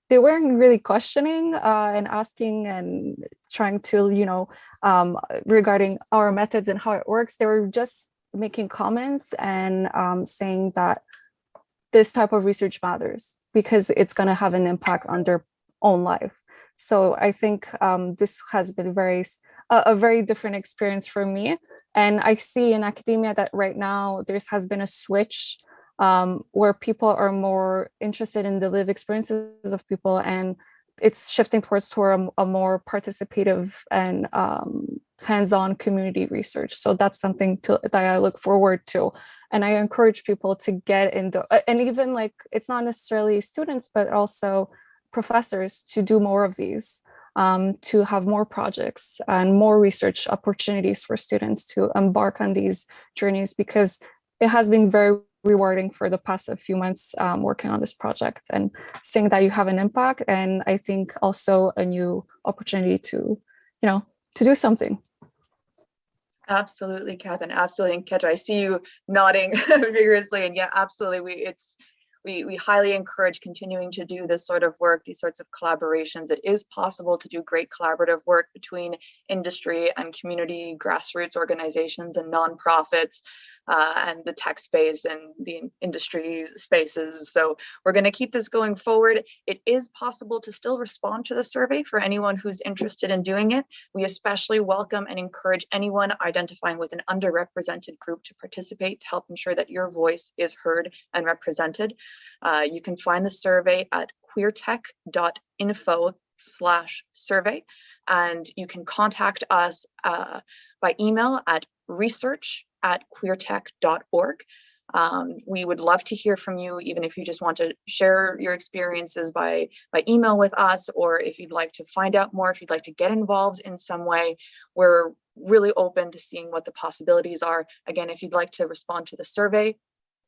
Speaker 6: they weren't really questioning and asking and trying to, regarding our methods and how it works. They were just making comments and saying that this type of research matters because it's going to have an impact on their own life. So I think this has been a very different experience for me. And I see in academia that right now there has been a switch where people are more interested in the lived experiences of people, and it's shifting toward a more participative and hands-on community research. So that's something that I look forward to. And I encourage people to get into, and even like, it's not necessarily students, but also professors to do more of these, to have more projects and more research opportunities for students to embark on these journeys, because it has been very rewarding for the past few months working on this project and seeing that you have an impact. And I think also a new opportunity to do something.
Speaker 5: Absolutely, Catherine. Absolutely. And Ketch, I see you nodding vigorously. And yeah, absolutely. We highly encourage continuing to do this sort of work, these sorts of collaborations. It is possible to do great collaborative work between industry and community grassroots organizations and nonprofits and the tech space and the industry spaces. So we're going to keep this going forward. It is possible to still respond to the survey for anyone who's interested in doing it. We especially welcome and encourage anyone identifying with an underrepresented group to participate to help ensure that your voice is heard and represented. You can find the survey at queertech.info/survey, and you can contact us by email at research@queertech.org. We would love to hear from you, even if you just want to share your experiences by email with us, or if you'd like to find out more, if you'd like to get involved in some way. We're really open to seeing what the possibilities are. Again, if you'd like to respond to the survey,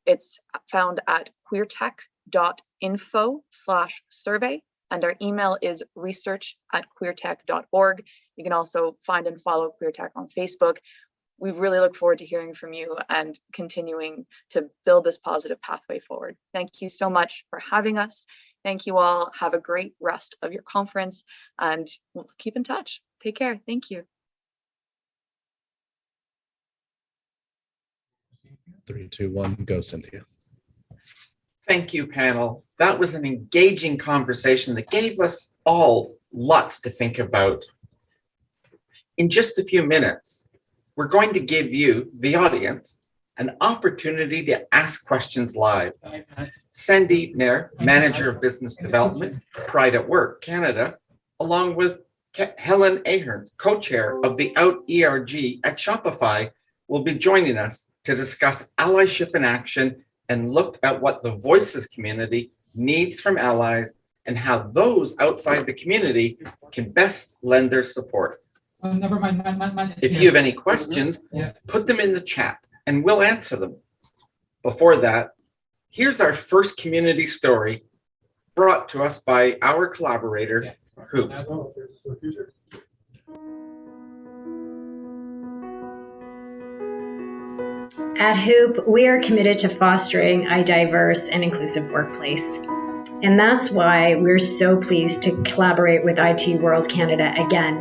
Speaker 5: it's found at queertech.info/survey, and our email is research@queertech.org. You can also find and follow QueerTech on Facebook. We really look forward to hearing from you and continuing to build this positive pathway forward. Thank you so much for having us. Thank you all. Have a great rest of your conference, and we'll keep in touch. Take care. Thank you.
Speaker 9: 3, 2, 1, go, Cynthia.
Speaker 2: Thank you, panel. That was an engaging conversation that gave us all lots to think about. In just a few minutes, we're going to give you, the audience, an opportunity to ask questions live. Sandeep Nair, Manager of Business Development, Pride at Work Canada, along with Helen Ahern, co-chair of the Out ERG at Shopify, will be joining us to discuss allyship in action and look at what the Voices community needs from allies and how those outside the community can best lend their support.
Speaker 10: Oh, never mind.
Speaker 2: If you have any questions, put them in the chat and we'll answer them. Before that, here's our first community story brought to us by our collaborator, Hoop.
Speaker 11: At Hoop, we are committed to fostering a diverse and inclusive workplace. And that's why we're so pleased to collaborate with IT World Canada again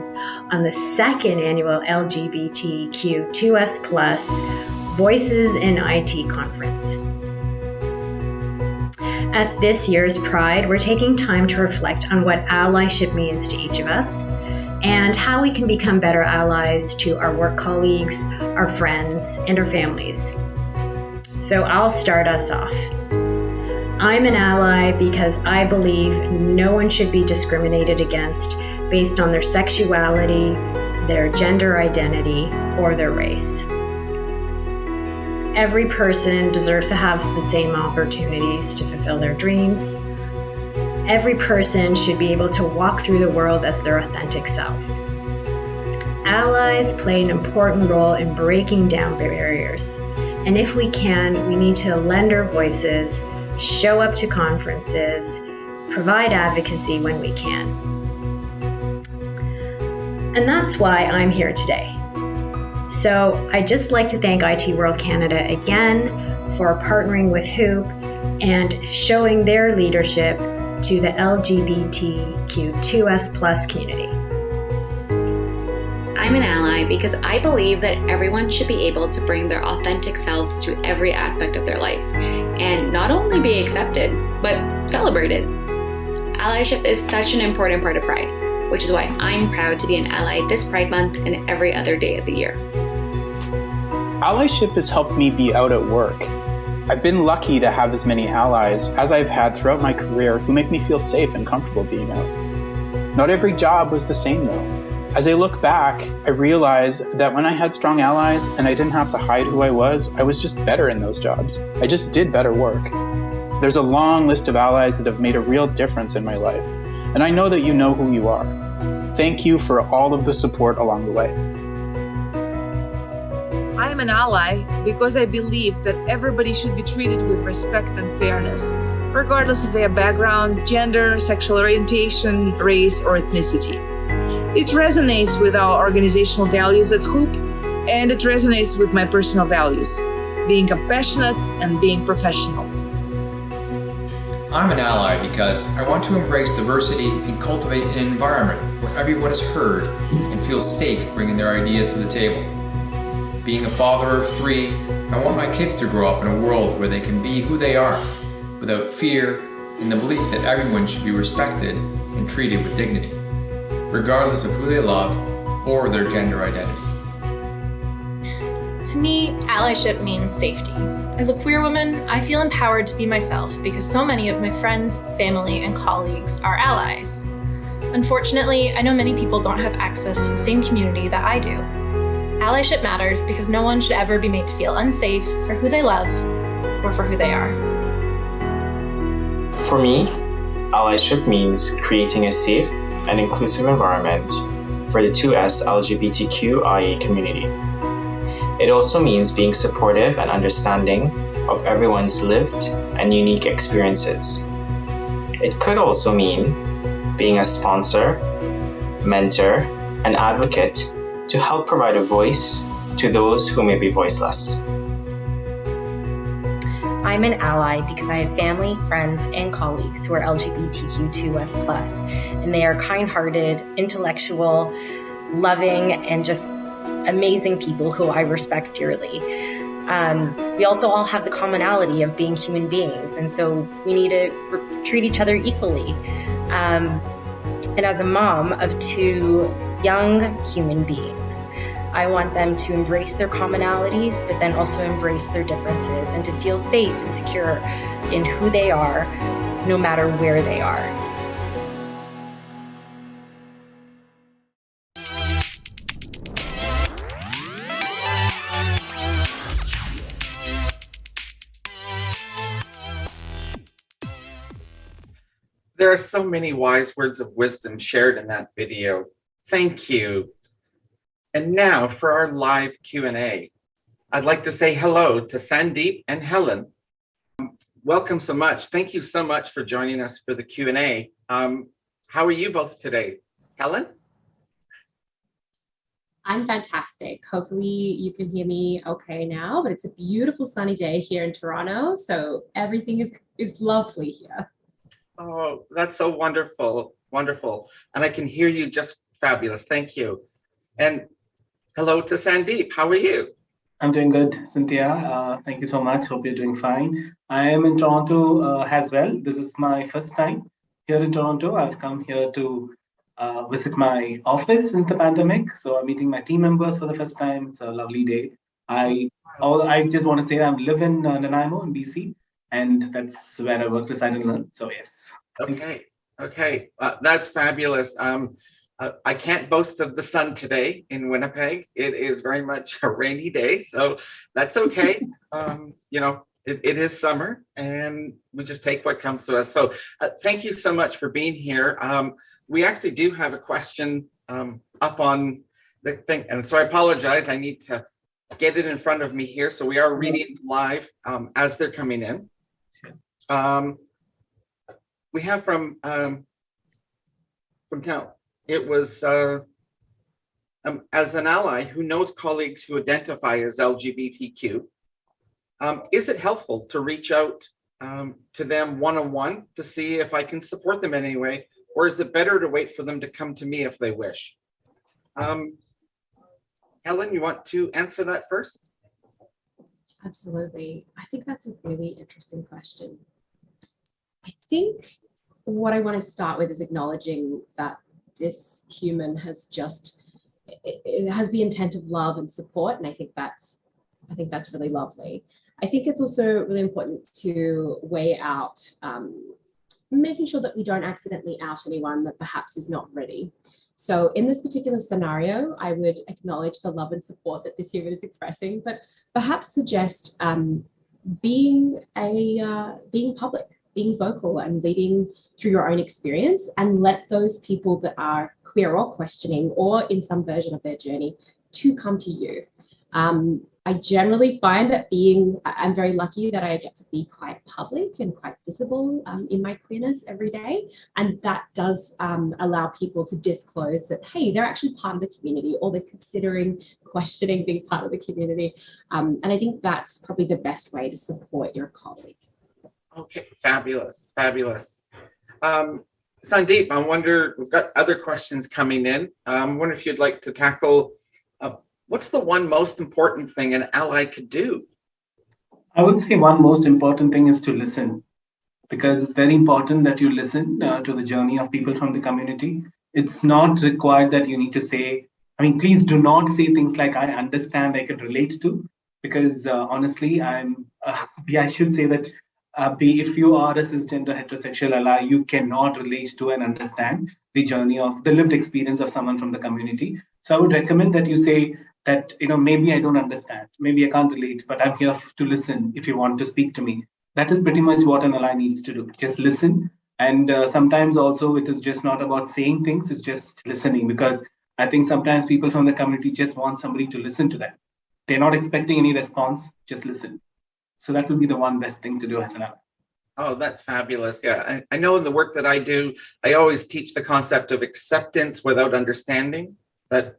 Speaker 11: on the second annual LGBTQ2S Voices in IT conference. At this year's Pride, we're taking time to reflect on what allyship means to each of us, and how we can become better allies to our work colleagues, our friends, and our families. So I'll start us off. I'm an ally because I believe no one should be discriminated against based on their sexuality, their gender identity, or their race. Every person deserves to have the same opportunities to fulfill their dreams. Every person should be able to walk through the world as their authentic selves. Allies play an important role in breaking down barriers. And if we can, we need to lend our voices, show up to conferences, provide advocacy when we can. And that's why I'm here today. So I'd just like to thank IT World Canada again for partnering with HOOP and showing their leadership to the LGBTQ2S+ community.
Speaker 10: I'm an ally because I believe that everyone should be able to bring their authentic selves to every aspect of their life and not only be accepted, but celebrated. Allyship is such an important part of Pride, which is why I'm proud to be an ally this Pride Month and every other day of the year.
Speaker 12: Allyship has helped me be out at work. I've been lucky to have as many allies as I've had throughout my career who make me feel safe and comfortable being out. Not every job was the same though. As I look back, I realize that when I had strong allies and I didn't have to hide who I was just better in those jobs. I just did better work. There's a long list of allies that have made a real difference in my life, and I know that you know who you are. Thank you for all of the support along the way.
Speaker 13: I am an ally because I believe that everybody should be treated with respect and fairness, regardless of their background, gender, sexual orientation, race, or ethnicity. It resonates with our organizational values at HOOP, and it resonates with my personal values, being compassionate and being professional.
Speaker 14: I'm an ally because I want to embrace diversity and cultivate an environment where everyone is heard and feels safe bringing their ideas to the table. Being a father of 3, I want my kids to grow up in a world where they can be who they are, without fear and the belief that everyone should be respected and treated with dignity, regardless of who they love or their gender identity.
Speaker 15: To me, allyship means safety. As a queer woman, I feel empowered to be myself because so many of my friends, family, and colleagues are allies. Unfortunately, I know many people don't have access to the same community that I do. Allyship matters because no one should ever be made to feel unsafe for who they love or for who they are.
Speaker 16: For me, allyship means creating a safe and inclusive environment for the 2S LGBTQIA community. It also means being supportive and understanding of everyone's lived and unique experiences. It could also mean being a sponsor, mentor, and advocate to help provide a voice to those who may be voiceless.
Speaker 17: I'm an ally because I have family, friends, and colleagues who are LGBTQ2S+, and they are kind-hearted, intellectual, loving, and just amazing people who I respect dearly. We also all have the commonality of being human beings, and so we need to treat each other equally. And as a mom of 2 young human beings, I want them to embrace their commonalities, but then also embrace their differences and to feel safe and secure in who they are, no matter where they are.
Speaker 2: There are so many wise words of wisdom shared in that video. Thank you. And now for our live Q&A. I'd like to say hello to Sandeep and Helen. Welcome so much. Thank you so much for joining us for the Q&A. How are you both today? Helen?
Speaker 18: I'm fantastic. Hopefully you can hear me okay now, but it's a beautiful sunny day here in Toronto, so everything is lovely here.
Speaker 2: Oh, that's so wonderful, wonderful. And I can hear you just fabulous. Thank you. And hello to Sandeep. How are you?
Speaker 19: I'm doing good, Cynthia. Thank you so much. Hope you're doing fine. I am in Toronto as well. This is my first time here in Toronto. I've come here to visit my office since the pandemic. So I'm meeting my team members for the first time. It's a lovely day. I just want to say I live in Nanaimo in BC, and that's where I work, reside, and learn. So yes.
Speaker 2: Okay. That's fabulous. I can't boast of the sun today in Winnipeg. It is very much a rainy day, so that's okay. It is summer, and we just take what comes to us. So thank you so much for being here. We actually do have a question up on the thing, and so I apologize. I need to get it in front of me here. So we are reading live as they're coming in. We have from Cal. It was as an ally who knows colleagues who identify as LGBTQ. Is it helpful to reach out to them one-on-one to see if I can support them in any way, or is it better to wait for them to come to me if they wish? Helen, you want to answer that first?
Speaker 18: Absolutely. I think that's a really interesting question. I think what I want to start with is acknowledging that this human has it has the intent of love and support, and I think that's really lovely. I think it's also really important to weigh out making sure that we don't accidentally out anyone that perhaps is not ready. So in this particular scenario, I would acknowledge the love and support that this human is expressing, but perhaps suggest being public, being vocal and leading through your own experience, and let those people that are queer or questioning or in some version of their journey to come to you. I generally find that I'm very lucky that I get to be quite public and quite visible in my queerness every day. And that does allow people to disclose that, hey, they're actually part of the community, or they're considering questioning being part of the community. And I think that's probably the best way to support your colleague.
Speaker 2: Okay, fabulous. Sandeep, I wonder, we've got other questions coming in. I wonder if you'd like to tackle what's the one most important thing an ally could do?
Speaker 19: I would say one most important thing is to listen, because it's very important that you listen to the journey of people from the community. It's not required that you need to say, please do not say things like, I understand, I can relate to, because honestly, I should say that if you are a cisgender heterosexual ally, you cannot relate to and understand the journey of the lived experience of someone from the community. So I would recommend that you say that, maybe I don't understand, maybe I can't relate, but I'm here to listen if you want to speak to me. That is pretty much what an ally needs to do. Just listen. And sometimes also it is just not about saying things, it's just listening, because I think sometimes people from the community just want somebody to listen to them. They're not expecting any response, just listen. So that would be the one best thing to do as an ally.
Speaker 2: Oh, that's fabulous. Yeah, I know in the work that I do, I always teach the concept of acceptance without understanding. That,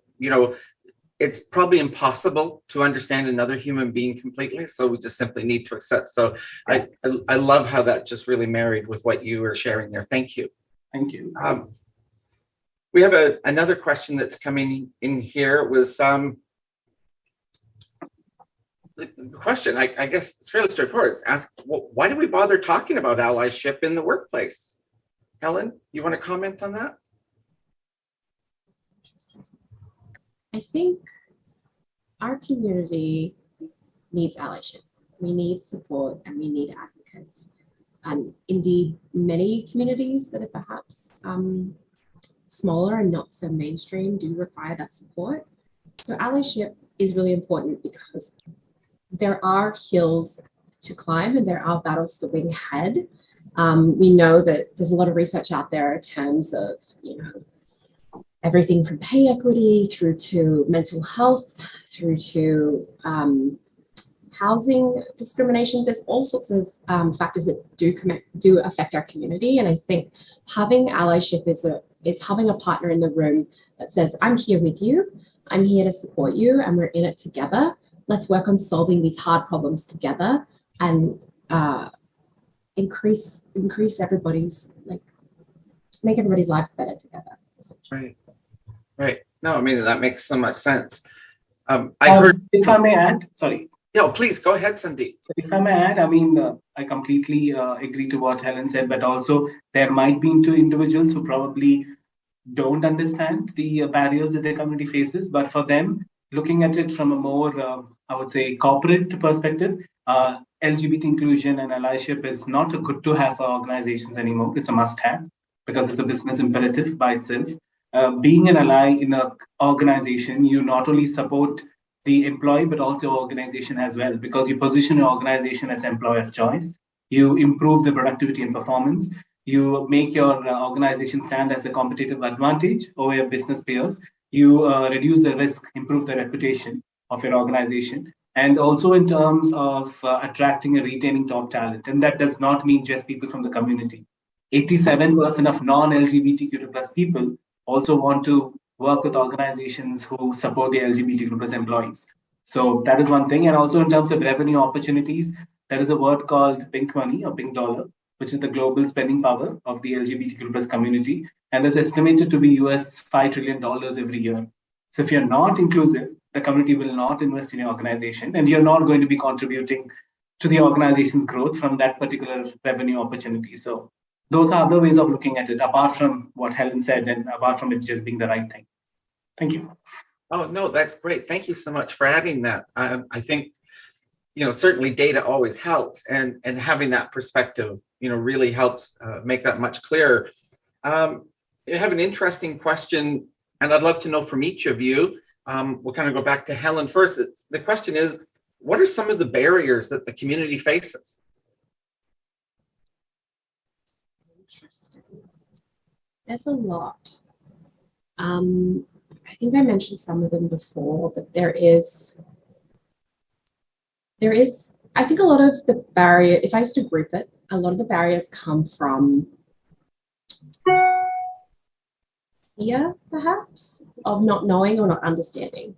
Speaker 2: it's probably impossible to understand another human being completely. So we just simply need to accept. So I love how that just really married with what you were sharing there. Thank you.
Speaker 19: Thank you.
Speaker 2: We have another question that's coming in here. It was the question, I guess it's fairly straightforward. It's ask, why do we bother talking about allyship in the workplace? Helen, you want to comment on that?
Speaker 18: I think our community needs allyship. We need support and we need advocates. And indeed, many communities that are perhaps smaller and not so mainstream do require that support. So allyship is really important because there are hills to climb and there are battles to win ahead. We know that there's a lot of research out there in terms of, everything from pay equity through to mental health, through to housing discrimination. There's all sorts of factors that do affect our community. And I think having allyship is having a partner in the room that says, I'm here with you, I'm here to support you, and we're in it together. Let's work on solving these hard problems together and increase everybody's, make everybody's lives better together.
Speaker 2: Right. No, that makes so much sense. I heard.
Speaker 19: If I may add, sorry.
Speaker 2: No, please go ahead, Sandeep.
Speaker 19: If I may add, I completely agree to what Helen said, but also there might be two individuals who probably don't understand the barriers that their community faces. But for them, looking at it from a more, I would say, corporate perspective, LGBT inclusion and allyship is not a good to have for organizations anymore. It's a must have because it's a business imperative by itself. Being an ally in an organization, you not only support the employee, but also organization as well, because you position your organization as employer of choice. You improve the productivity and performance. You make your organization stand as a competitive advantage over your business peers. You reduce the risk, improve the reputation of your organization, and also in terms of attracting and retaining top talent. And that does not mean just people from the community. 87% of non-LGBTQ plus people also want to work with organizations who support the LGBTQ plus employees. So that is one thing. And also in terms of revenue opportunities, there is a word called pink money or pink dollar, which is the global spending power of the LGBTQ plus community. And that's estimated to be US $5 trillion every year. So if you're not inclusive, the community will not invest in your organization, and you're not going to be contributing to the organization's growth from that particular revenue opportunity. So those are other ways of looking at it, apart from what Helen said, and apart from it just being the right thing. Thank you.
Speaker 2: Oh, no, that's great. Thank you so much for adding that. I think, certainly data always helps, and having that perspective, really helps make that much clearer. I have an interesting question, and I'd love to know from each of you. We'll kind of go back to Helen first. The question is, what are some of the barriers that the community faces?
Speaker 18: Interesting. There's a lot. I think I mentioned some of them before, but there is, I think a lot of the barrier, if I was to group it, a lot of the barriers come from fear, perhaps, of not knowing or not understanding.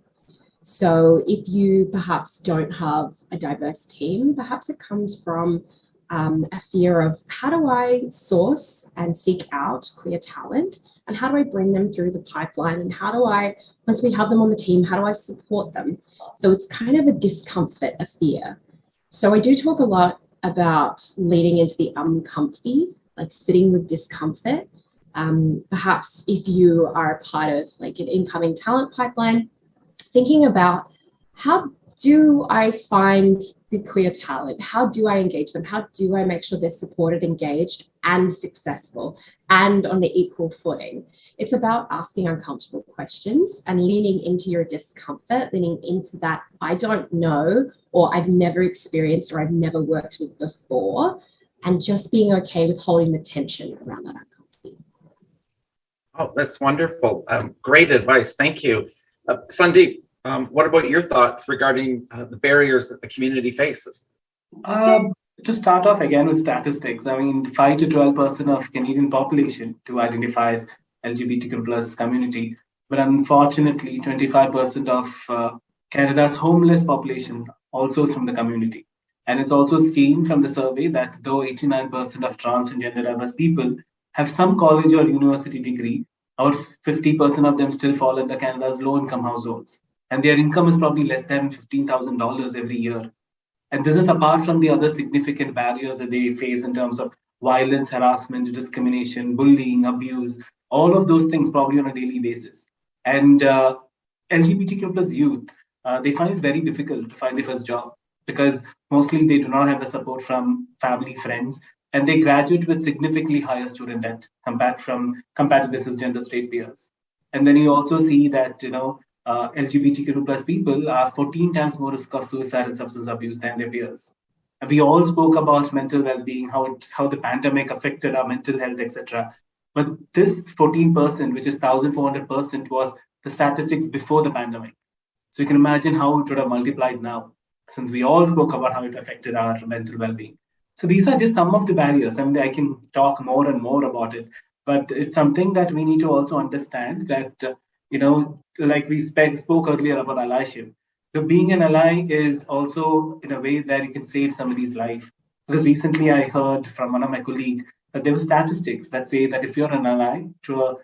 Speaker 18: So if you perhaps don't have a diverse team, perhaps it comes from a fear of how do I source and seek out queer talent, and how do I bring them through the pipeline, and how do I, once we have them on the team, how do I support them? So it's kind of a discomfort, a fear. So I do talk a lot about leading into the uncomfy, like sitting with discomfort. Perhaps if you are a part of like an incoming talent pipeline, thinking about how do I find the queer talent? How do I engage them? How do I make sure they're supported, engaged, and successful, and on the equal footing? It's about asking uncomfortable questions and leaning into your discomfort, leaning into that I don't know, or I've never experienced, or I've never worked with before, and just being okay with holding the tension around that uncomfy.
Speaker 2: Oh, that's wonderful. Great advice. Thank you. Sandeep, what about your thoughts regarding the barriers that the community faces?
Speaker 19: To start off again with statistics, 5 to 12% of Canadian population to identify as LGBTQ plus community, but unfortunately 25% of Canada's homeless population also is from the community. And it's also seen from the survey that though 89% of trans and gender diverse people have some college or university degree, about 50% of them still fall under Canada's low-income households. And their income is probably less than $15,000 every year. And this is apart from the other significant barriers that they face in terms of violence, harassment, discrimination, bullying, abuse, all of those things probably on a daily basis. And LGBTQ plus youth, they find it very difficult to find their first job because mostly they do not have the support from family, friends, and they graduate with significantly higher student debt compared to the cisgender straight peers. And then you also see that, LGBTQ plus people are 14 times more risk of suicide and substance abuse than their peers. And we all spoke about mental well-being, how the pandemic affected our mental health, etc. But this 14%, which is 1,400%, was the statistics before the pandemic. So you can imagine how it would have multiplied now, since we all spoke about how it affected our mental well-being. So these are just some of the barriers. I can talk more and more about it, but it's something that we need to also understand that, like we spoke earlier about allyship. So being an ally is also in a way that you can save somebody's life. Because recently I heard from one of my colleagues that there were statistics that say that if you're an ally to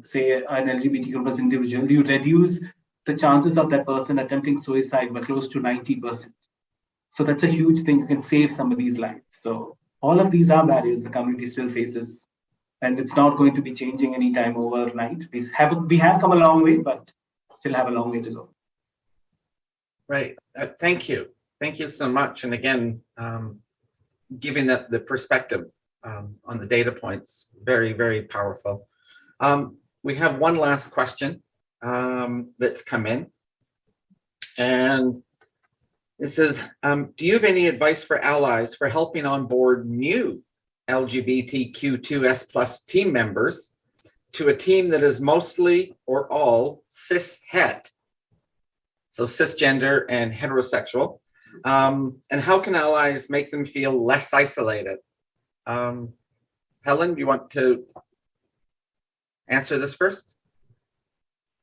Speaker 19: say an LGBTQ plus individual, you reduce the chances of that person attempting suicide by close to 90%. So that's a huge thing. You can save somebody's life. So all of these are barriers the community still faces. and it's not going to be changing anytime overnight. We have come a long way, but still have a long way to go.
Speaker 2: Right. Thank you. Thank you so much. And again, giving that the perspective on the data points, very, very powerful. We have one last question that's come in. And it says, do you have any advice for allies for helping onboard new LGBTQ2S plus team members to a team that is mostly or all cis-het, so cisgender and heterosexual? And how can allies make them feel less isolated? Helen, do you want to answer this first?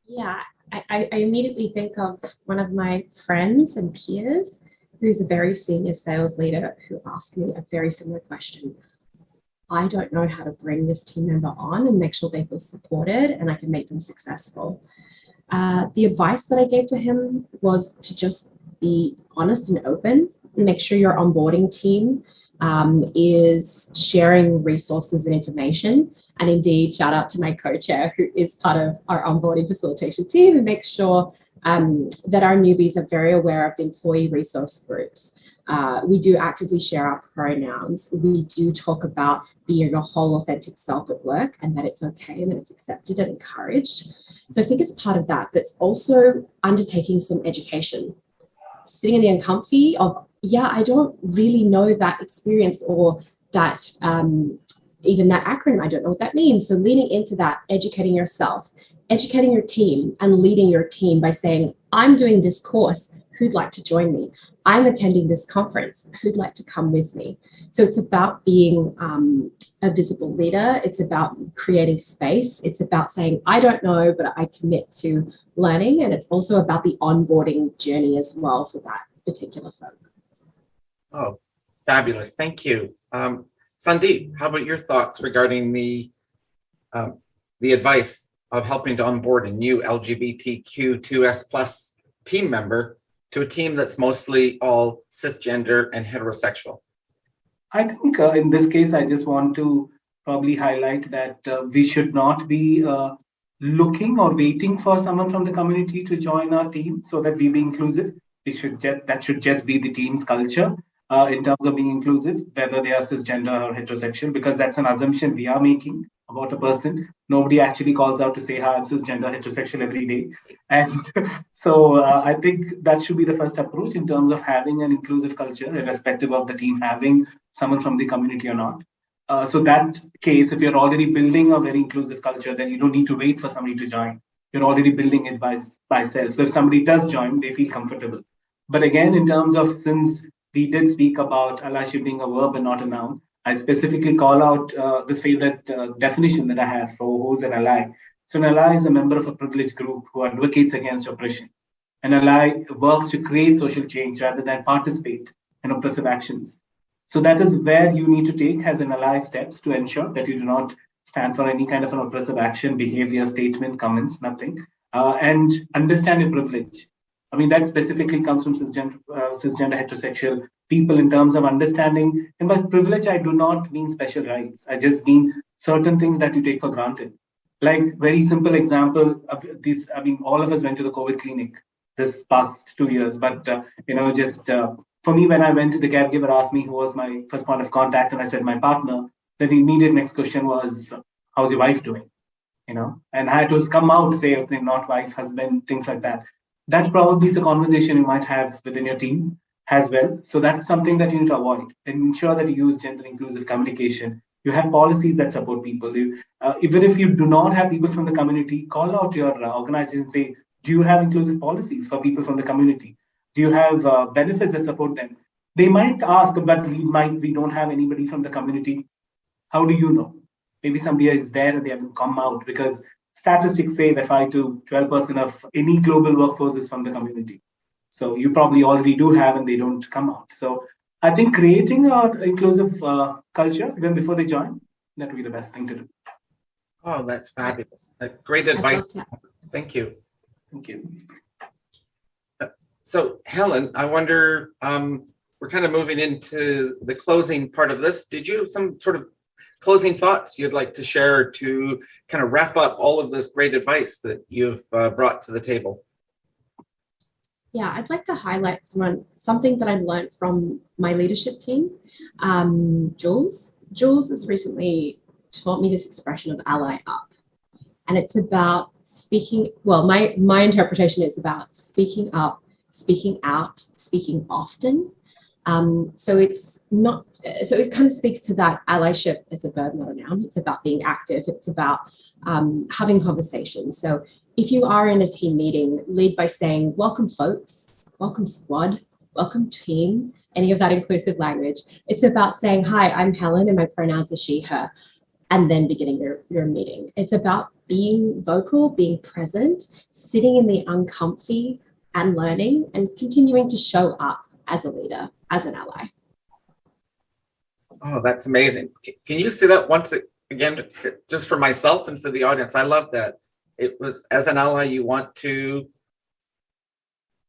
Speaker 18: Yeah, I immediately think of one of my friends and peers who's a very senior sales leader who asked me a very similar question. I don't know how to bring this team member on and make sure they feel supported and I can make them successful. The advice that I gave to him was to just be honest and open and make sure your onboarding team is sharing resources and information. And indeed, shout out to my co-chair who is part of our onboarding facilitation team and makes sure that our newbies are very aware of the employee resource groups. We do actively share our pronouns. We do talk about being your whole authentic self at work and that it's okay and that it's accepted and encouraged. So I think it's part of that, but it's also undertaking some education. Sitting in the uncomfy of, yeah, I don't really know that experience or that even that acronym, I don't know what that means. So leaning into that, educating yourself, educating your team and leading your team by saying, I'm doing this course, who'd like to join me? I'm attending this conference, who'd like to come with me? So it's about being a visible leader. It's about creating space. It's about saying, I don't know, but I commit to learning. And it's also about the onboarding journey as well for that particular folk.
Speaker 2: Oh, fabulous. Thank you. Sandeep, how about your thoughts regarding the advice of helping to onboard a new LGBTQ2S plus team member to a team that's mostly all cisgender and heterosexual?
Speaker 19: I think in this case, I just want to probably highlight that we should not be looking or waiting for someone from the community to join our team so that we be inclusive. That should just be the team's culture in terms of being inclusive, whether they are cisgender or heterosexual, because that's an assumption we are making about a person. Nobody actually calls out to say, hi, I'm cisgender, heterosexual every day. And so I think that should be the first approach in terms of having an inclusive culture, irrespective of the team having someone from the community or not. So that case, if you're already building a very inclusive culture, then you don't need to wait for somebody to join. You're already building it by self. So if somebody does join, they feel comfortable. But again, in terms of, since we did speak about allyship being a verb and not a noun, I specifically call out this favorite definition that I have for who's an ally. So an ally is a member of a privileged group who advocates against oppression. An ally works to create social change rather than participate in oppressive actions. So that is where you need to take as an ally steps to ensure that you do not stand for any kind of an oppressive action, behavior, statement, comments, nothing, and understand your privilege. I mean, that specifically comes from cisgender heterosexual people in terms of understanding. And by privilege, I do not mean special rights. I just mean certain things that you take for granted. Like very simple example of this, I mean, all of us went to the COVID clinic this past 2 years, but, for me, when I went to the caregiver asked me who was my first point of contact, and I said my partner, then the immediate next question was, how's your wife doing? And I had to come out to say, okay, not wife, husband, things like that. That probably is a conversation you might have within your team as well. So that's something that you need to avoid and ensure that you use gender inclusive communication. You have policies that support people. Even if you do not have people from the community, call out your organization and say, do you have inclusive policies for people from the community? Do you have benefits that support them? They might ask, but we don't have anybody from the community. How do you know? Maybe somebody is there and they haven't come out, because statistics say that 5 to 12% of any global workforce is from the community. So you probably already do have, and they don't come out. So I think creating an inclusive culture even before they join, that would be the best thing to do.
Speaker 2: Oh, that's fabulous. Great advice. Thank you.
Speaker 19: Thank you.
Speaker 2: So Helen, I wonder, we're kind of moving into the closing part of this. Did you have some sort of closing thoughts you'd like to share to kind of wrap up all of this great advice that you've brought to the table?
Speaker 18: Yeah, I'd like to highlight something that I've learned from my leadership team. Jules has recently taught me this expression of ally up. And it's about speaking, well, my interpretation is about speaking up, speaking out, speaking often. So it kind of speaks to that allyship as a verb, not a noun. It's about being active. It's about having conversations. So if you are in a team meeting, lead by saying, welcome folks, welcome squad, welcome team, any of that inclusive language. It's about saying, hi, I'm Helen and my pronouns are she, her, and then beginning your meeting. It's about being vocal, being present, sitting in the uncomfy and learning and continuing to show up as a leader, as an ally.
Speaker 2: Oh, that's amazing. Can you say that once again, just for myself and for the audience? I love that. It was, as an ally, you want to...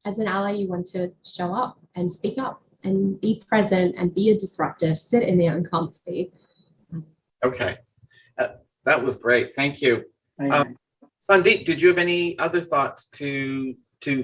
Speaker 18: As an ally, you want to show up and speak up and be present and be a disruptor, sit in the uncomfy.
Speaker 2: Okay, that was great. Thank you. Sandeep, did you have any other thoughts to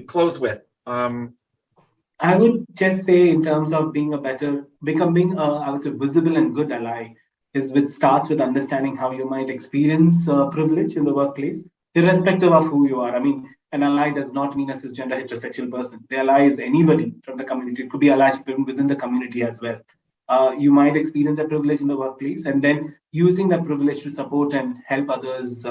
Speaker 2: close with?
Speaker 19: I would just say, in terms of becoming I would say, visible and good ally, which starts with understanding how you might experience privilege in the workplace, irrespective of who you are. I mean, an ally does not mean a cisgender heterosexual person. The ally is anybody from the community. It could be allyship within the community as well. You might experience that privilege in the workplace, and then using that privilege to support and help others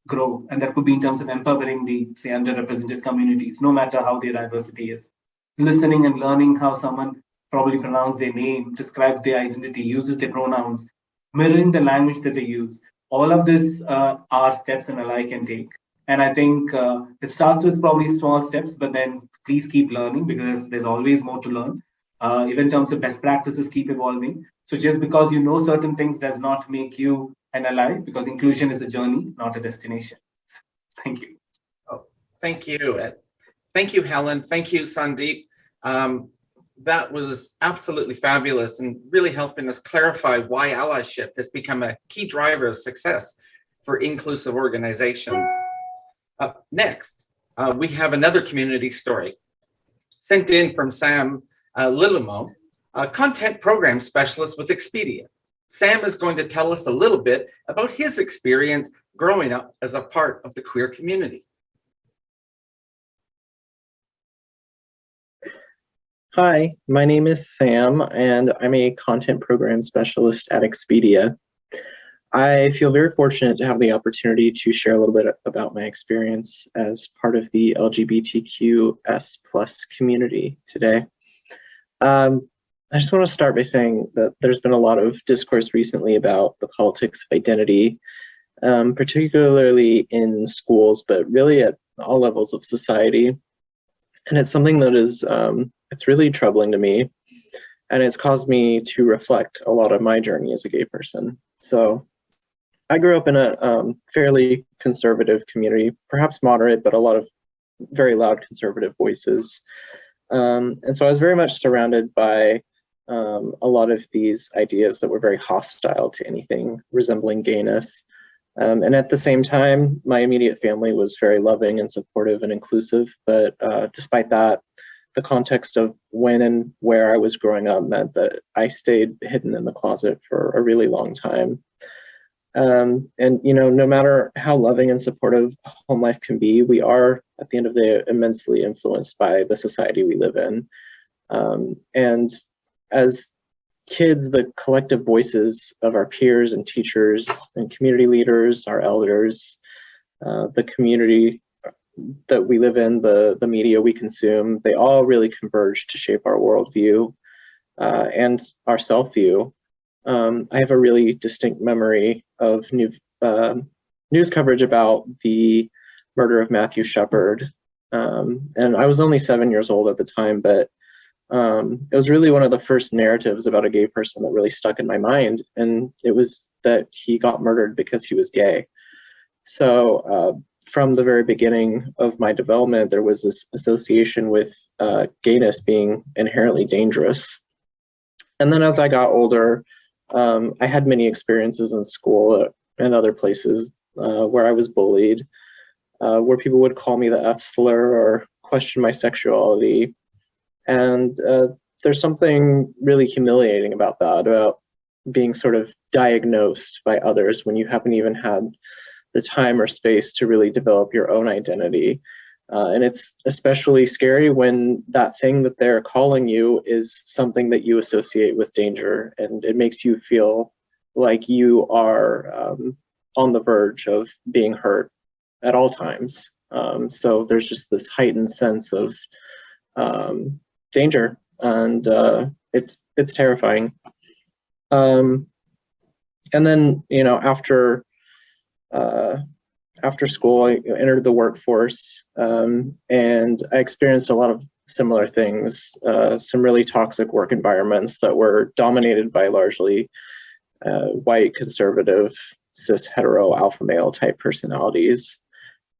Speaker 19: grow. And that could be in terms of empowering the, say, underrepresented communities, no matter how their diversity is. Listening and learning how someone probably pronounces their name, describes their identity, uses their pronouns, mirroring the language that they use. All of this are steps an ally can take. And I think it starts with probably small steps, but then please keep learning, because there's always more to learn. Even in terms of best practices, keep evolving. So just because you know certain things does not make you an ally, because inclusion is a journey, not a destination. Thank you.
Speaker 2: Oh, thank you. Thank you, Helen. Thank you, Sandeep. That was absolutely fabulous and really helping us clarify why allyship has become a key driver of success for inclusive organizations. Next, we have another community story sent in from Sam Lilimo, a content program specialist with Expedia. Sam is going to tell us a little bit about his experience growing up as a part of the queer community.
Speaker 16: Hi, my name is Sam, and I'm a content program specialist at Expedia. I feel very fortunate to have the opportunity to share a little bit about my experience as part of the LGBTQ2S community today. I just want to start by saying that there's been a lot of discourse recently about the politics of identity, particularly in schools, but really at all levels of society. And it's something that is, it's really troubling to me, and it's caused me to reflect a lot of my journey as a gay person. So I grew up in a fairly conservative community, perhaps moderate, but a lot of very loud conservative voices. And so I was very much surrounded by a lot of these ideas that were very hostile to anything resembling gayness. And at the same time, my immediate family was very loving and supportive and inclusive. But despite that, the context of when and where I was growing up meant that I stayed hidden in the closet for a really long time. And, you know, no matter how loving and supportive home life can be, we are, at the end of the day, immensely influenced by the society we live in. And as kids, the collective voices of our peers and teachers and community leaders, our elders, the community that we live in, the media we consume, they all really converge to shape our worldview and our self-view. I have a really distinct memory of news coverage about the murder of Matthew Shepard. And I was only 7 years old at the time, but it was really one of the first narratives about a gay person that really stuck in my mind. And it was that he got murdered because he was gay. So from the very beginning of my development, there was this association with gayness being inherently dangerous. And then as I got older,
Speaker 20: I had many experiences in school and other places where I was bullied, where people would call me the F slur or question my sexuality. And there's something really humiliating about that, about being sort of diagnosed by others when you haven't even had the time or space to really develop your own identity. And it's especially scary when that thing that they're calling you is something that you associate with danger, and it makes you feel like you are on the verge of being hurt at all times. So there's just this heightened sense of danger, and it's terrifying. And then, after school, I entered the workforce, and I experienced a lot of similar things, some really toxic work environments that were dominated by largely white, conservative, cis, hetero, alpha male type personalities.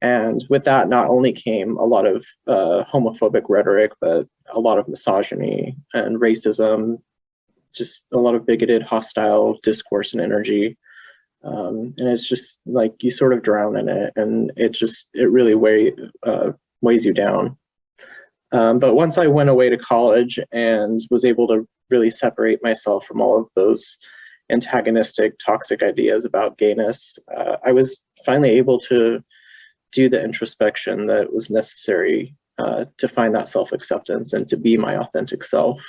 Speaker 20: And with that, not only came a lot of homophobic rhetoric, but a lot of misogyny and racism, just a lot of bigoted, hostile discourse and energy. And it's just like you sort of drown in it, and it really weighs you down. But once I went away to college and was able to really separate myself from all of those antagonistic, toxic ideas about gayness, I was finally able to do the introspection that was necessary to find that self-acceptance and to be my authentic self.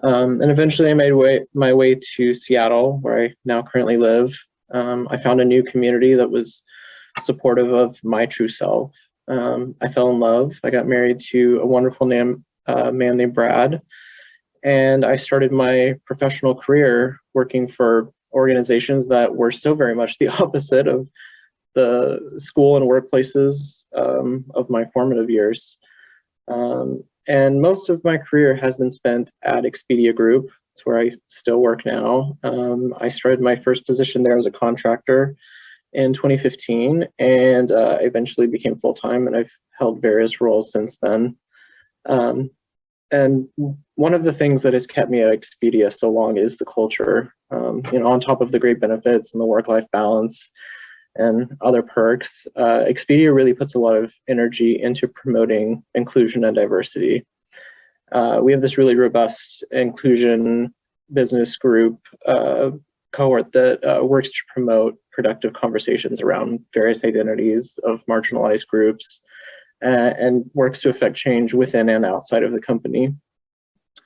Speaker 20: And eventually I made my way to Seattle, where I now currently live. I found a new community that was supportive of my true self. I fell in love. I got married to a wonderful man named Brad, and I started my professional career working for organizations that were so very much the opposite of the school and workplaces of my formative years. And most of my career has been spent at Expedia Group. It's where I still work now. I started my first position there as a contractor in 2015, and I eventually became full-time, and I've held various roles since then. And one of the things that has kept me at Expedia so long is the culture. On top of the great benefits and the work-life balance and other perks, Expedia really puts a lot of energy into promoting inclusion and diversity. We have this really robust inclusion business group cohort that works to promote productive conversations around various identities of marginalized groups, and works to affect change within and outside of the company.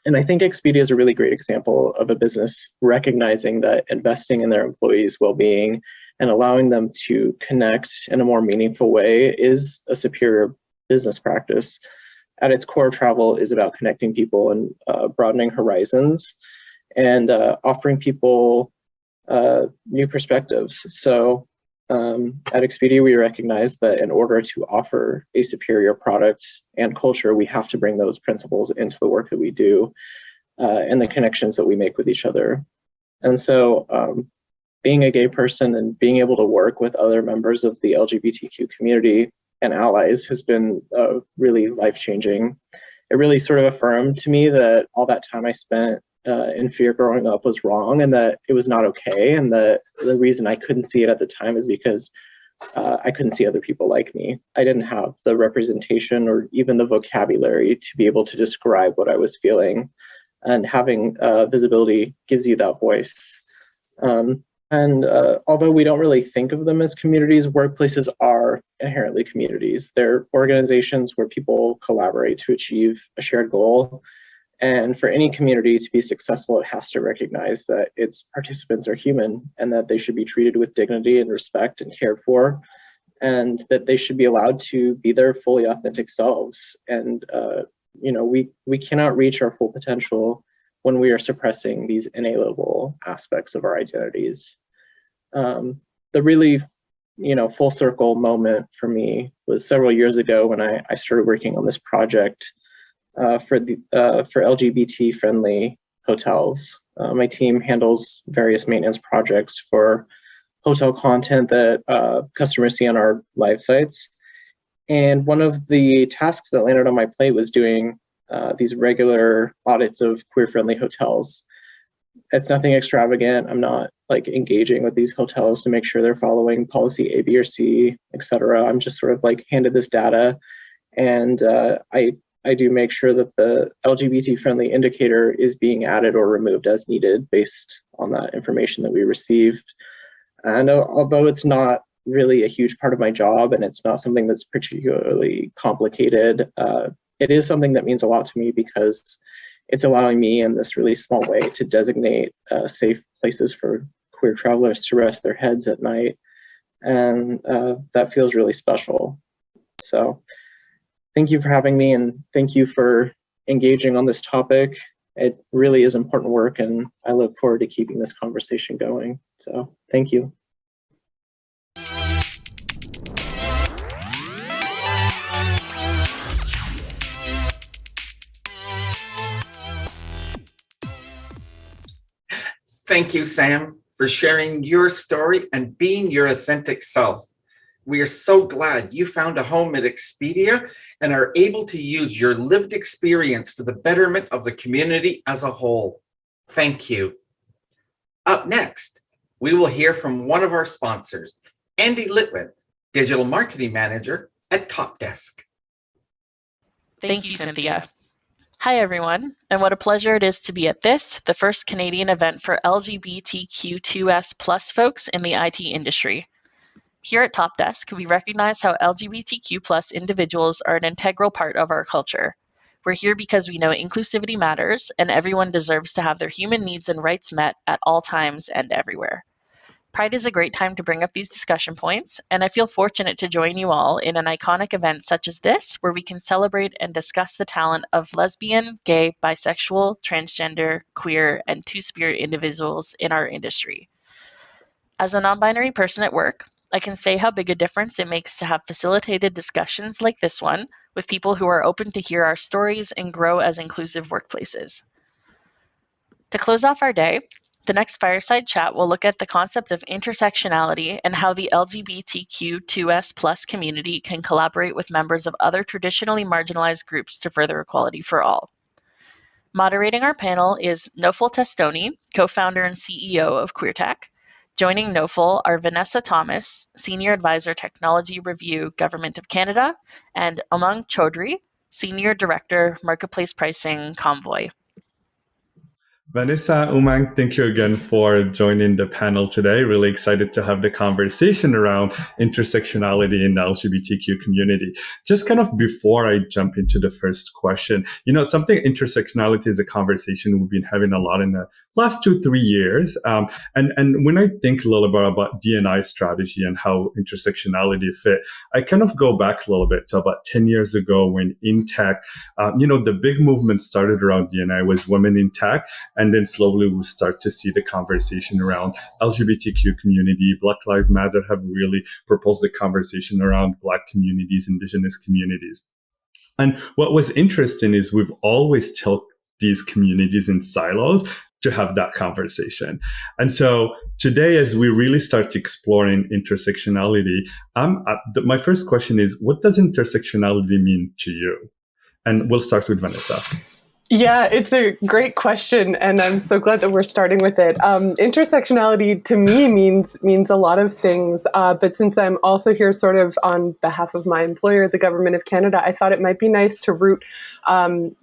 Speaker 20: And I think Expedia is a really great example of a business recognizing that investing in their employees' well-being and allowing them to connect in a more meaningful way is a superior business practice. At its core, travel is about connecting people and broadening horizons and offering people new perspectives. So at Expedia, we recognize that in order to offer a superior product and culture, we have to bring those principles into the work that we do and the connections that we make with each other. And so being a gay person and being able to work with other members of the LGBTQ community and allies has been really life-changing. It really sort of affirmed to me that all that time I spent in fear growing up was wrong, and that it was not okay, and that the reason I couldn't see it at the time is because I couldn't see other people like me. I didn't have the representation or even the vocabulary to be able to describe what I was feeling, and having visibility gives you that voice. And although we don't really think of them as communities, workplaces are inherently communities. They're organizations where people collaborate to achieve a shared goal. And for any community to be successful, it has to recognize that its participants are human, and that they should be treated with dignity and respect and cared for, and that they should be allowed to be their fully authentic selves. And we cannot reach our full potential when we are suppressing these inalienable aspects of our identities. The really, full circle moment for me was several years ago when I started working on this project for LGBT-friendly hotels. My team handles various maintenance projects for hotel content that customers see on our live sites. And one of the tasks that landed on my plate was doing these regular audits of queer-friendly hotels. It's nothing extravagant. I'm not like engaging with these hotels to make sure they're following policy A, B, or C, etc. I'm just sort of like handed this data, and I do make sure that the LGBT friendly indicator is being added or removed as needed based on that information that we received. And although it's not really a huge part of my job and it's not something that's particularly complicated, it is something that means a lot to me because it's allowing me in this really small way to designate safe places for queer travelers to rest their heads at night. And that feels really special. So thank you for having me, and thank you for engaging on this topic. It really is important work, and I look forward to keeping this conversation going. So thank you.
Speaker 2: Thank you, Sam, for sharing your story and being your authentic self. We are so glad you found a home at Expedia and are able to use your lived experience for the betterment of the community as a whole. Thank you. Up next, we will hear from one of our sponsors, Andy Litwin, Digital Marketing Manager at Top Desk.
Speaker 21: Thank you, Cynthia. Hi, everyone, and what a pleasure it is to be at this, the first Canadian event for LGBTQ2S plus folks in the IT industry. Here at Top Desk, we recognize how LGBTQ plus individuals are an integral part of our culture. We're here because we know inclusivity matters and everyone deserves to have their human needs and rights met at all times and everywhere. Pride is a great time to bring up these discussion points, and I feel fortunate to join you all in an iconic event such as this, where we can celebrate and discuss the talent of lesbian, gay, bisexual, transgender, queer, and two-spirit individuals in our industry. As a non-binary person at work, I can say how big a difference it makes to have facilitated discussions like this one with people who are open to hear our stories and grow as inclusive workplaces. To close off our day, the next fireside chat will look at the concept of intersectionality and how the LGBTQ2S plus community can collaborate with members of other traditionally marginalized groups to further equality for all. Moderating our panel is Nofal Testoni, co-founder and CEO of QueerTech. Joining Nofal are Vanessa Thomas, Senior Advisor Technology Review, Government of Canada, and Umang Chaudhry, Senior Director, Marketplace Pricing, Convoy.
Speaker 22: Vanessa, Umang, thank you again for joining the panel today. Really excited to have the conversation around intersectionality in the LGBTQ community. Just kind of before I jump into the first question, something intersectionality is a conversation we've been having a lot in the last 2-3 years. And when I think a little bit about D&I strategy and how intersectionality fit, I kind of go back a little bit to about 10 years ago when in tech, the big movement started around D&I was women in tech. And then slowly we'll start to see the conversation around LGBTQ community. Black Lives Matter have really proposed the conversation around Black communities, Indigenous communities. And what was interesting is we've always told these communities in silos to have that conversation. And so today, as we really start exploring intersectionality, my first question is, what does intersectionality mean to you? And we'll start with Vanessa.
Speaker 23: Yeah, it's a great question, and I'm so glad that we're starting with it. Intersectionality to me means a lot of things, but since I'm also here sort of on behalf of my employer, the Government of Canada, I thought it might be nice to root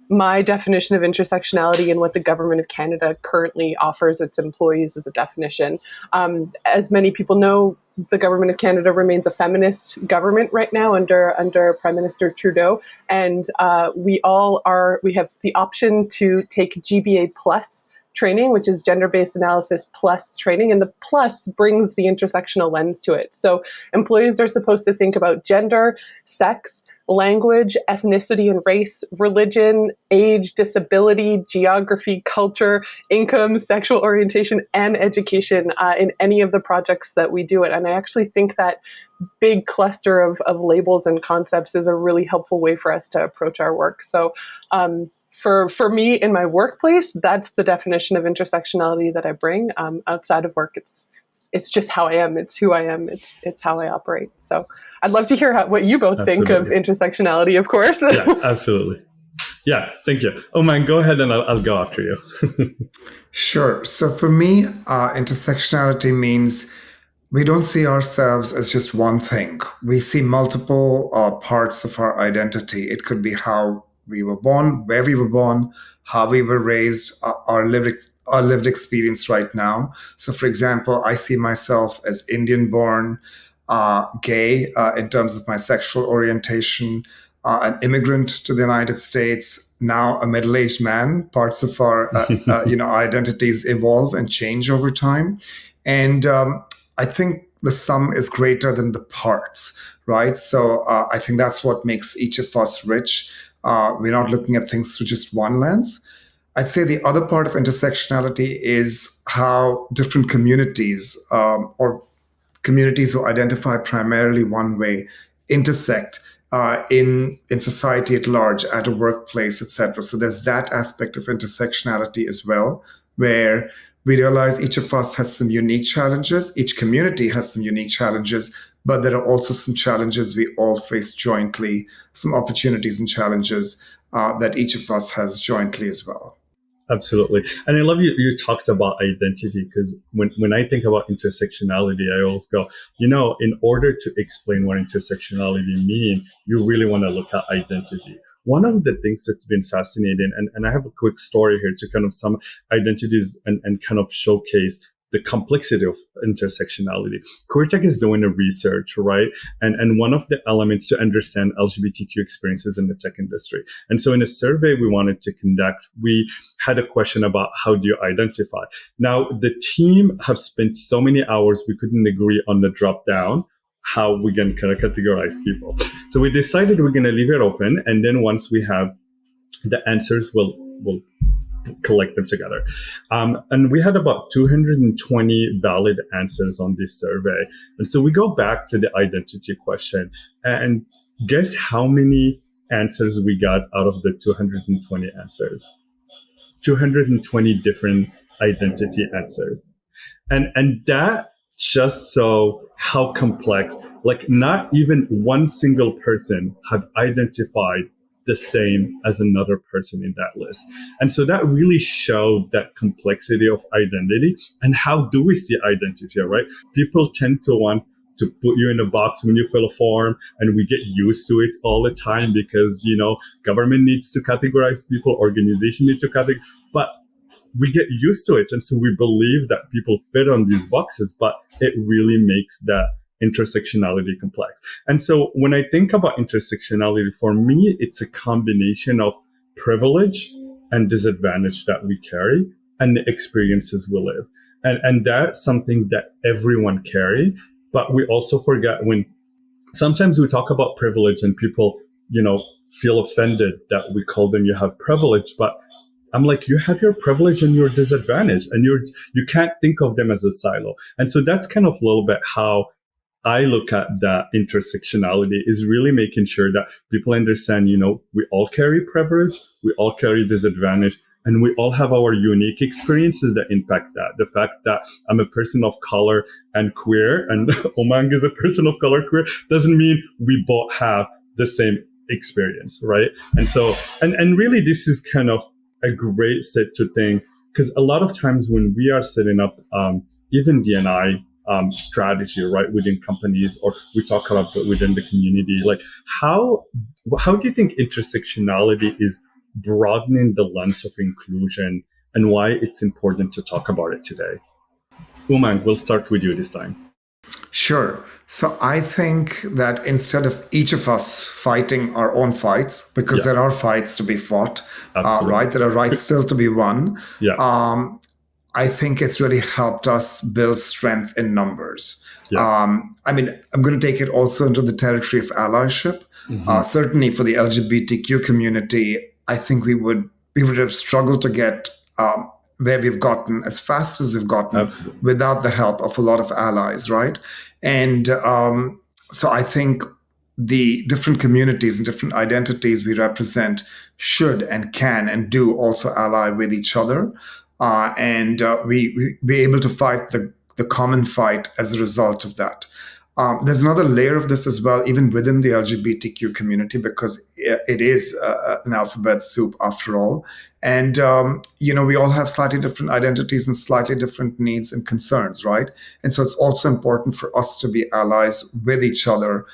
Speaker 23: my definition of intersectionality in what the Government of Canada currently offers its employees as a definition. As many people know, the Government of Canada remains a feminist government right now under Prime Minister Trudeau, and we have the option to take GBA plus training, which is gender-based analysis plus training, and the plus brings the intersectional lens to it. So employees are supposed to think about gender, sex, language, ethnicity and race, religion, age, disability, geography, culture, income, sexual orientation, and education in any of the projects that we do it. And I actually think that big cluster of labels and concepts is a really helpful way for us to approach our work. So for me in my workplace, that's the definition of intersectionality that I bring. Outside of work, it's just how I am. It's who I am. It's how I operate. So I'd love to hear what you both think of intersectionality, of course.
Speaker 22: Yeah, absolutely. Yeah, thank you. Oman, go ahead and I'll go after you.
Speaker 1: Sure. So for me, intersectionality means we don't see ourselves as just one thing. We see multiple parts of our identity. It could be how we were born, where we were born, how we were raised, our lived experience right now. So, for example, I see myself as Indian-born, gay in terms of my sexual orientation, an immigrant to the United States, now a middle-aged man. Parts of our identities evolve and change over time, and I think the sum is greater than the parts, right? So I think that's what makes each of us rich. We're not looking at things through just one lens. I'd say the other part of intersectionality is how different communities or communities who identify primarily one way intersect in society at large, at a workplace, etc. So there's that aspect of intersectionality as well, where we realize each of us has some unique challenges, each community has some unique challenges, but there are also some challenges we all face jointly, some opportunities and challenges that each of us has jointly as well.
Speaker 22: Absolutely. And I love you talked about identity, because when I think about intersectionality, I always go, in order to explain what intersectionality means, you really want to look at identity. One of the things that's been fascinating, and I have a quick story here to kind of some identities and kind of showcase the complexity of intersectionality. QueerTech is doing a research, right? And one of the elements to understand LGBTQ experiences in the tech industry. And so in a survey we wanted to conduct, we had a question about how do you identify? Now, the team have spent so many hours, we couldn't agree on the drop down, how we can kind of categorize people. So we decided we're going to leave it open. And then once we have the answers, we'll collect them together. And we had about 220 valid answers on this survey. And so we go back to the identity question, and guess how many answers we got out of the 220 answers? 220 different identity answers. And that just so how complex, like not even one single person had identified the same as another person in that list. And so that really showed that complexity of identity and how do we see identity, right? People tend to want to put you in a box when you fill a form, and we get used to it all the time because, government needs to categorize people, organization needs to categorize, but we get used to it. And so we believe that people fit on these boxes, but it really makes that intersectionality complex. And so when I think about intersectionality, for me, it's a combination of privilege and disadvantage that we carry and the experiences we live. And that's something that everyone carry, but we also forget when sometimes we talk about privilege and people, feel offended that we call them you have privilege, but I'm like, you have your privilege and your disadvantage, and you can't think of them as a silo. And so that's kind of a little bit how I look at that intersectionality, is really making sure that people understand, we all carry privilege, we all carry disadvantage, and we all have our unique experiences that impact that. The fact that I'm a person of color and queer, and Omang is a person of color queer, doesn't mean we both have the same experience, right? And so, and really this is kind of a great set to think, because a lot of times when we are setting up even D&I strategy, right, within companies, or we talk about within the community, like how do you think intersectionality is broadening the lens of inclusion, and why it's important to talk about it today? Umang, we'll start with you this time.
Speaker 1: Sure. So I think that instead of each of us fighting our own fights, because there are fights to be fought, right? There are rights still to be won. I think it's really helped us build strength in numbers. I'm going to take it also into the territory of allyship. Certainly for the LGBTQ community, I think we would have struggled to get where we've gotten as fast as we've gotten without the help of a lot of allies, right? And so I think the different communities and different identities we represent should and can and do also ally with each other. And we be able to fight the common fight as a result of that. There's another layer of this as well, even within the LGBTQ community, because it is an alphabet soup after all. And, we all have slightly different identities and slightly different needs and concerns, right? And so it's also important for us to be allies with each other,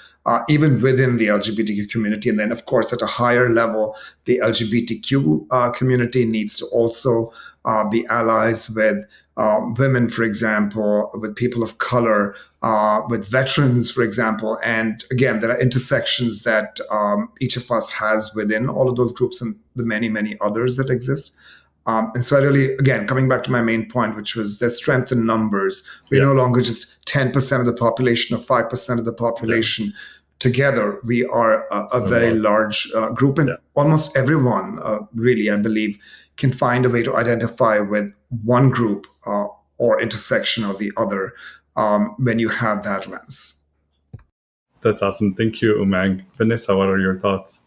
Speaker 1: even within the LGBTQ community. And then, of course, at a higher level, the LGBTQ community needs to also be allies with women, for example, with people of color, with veterans, for example. And again, there are intersections that each of us has within all of those groups and the many, many others that exist. And so I really, again, coming back to my main point, which was there's strength in numbers. We're no longer just 10% of the population or 5% of the population. Yeah. Together, we are a very large group, and almost everyone, really, I believe, can find a way to identify with one group or intersection or the other when you have that lens.
Speaker 22: That's awesome. Thank you, Umang. Vanessa, what are your thoughts?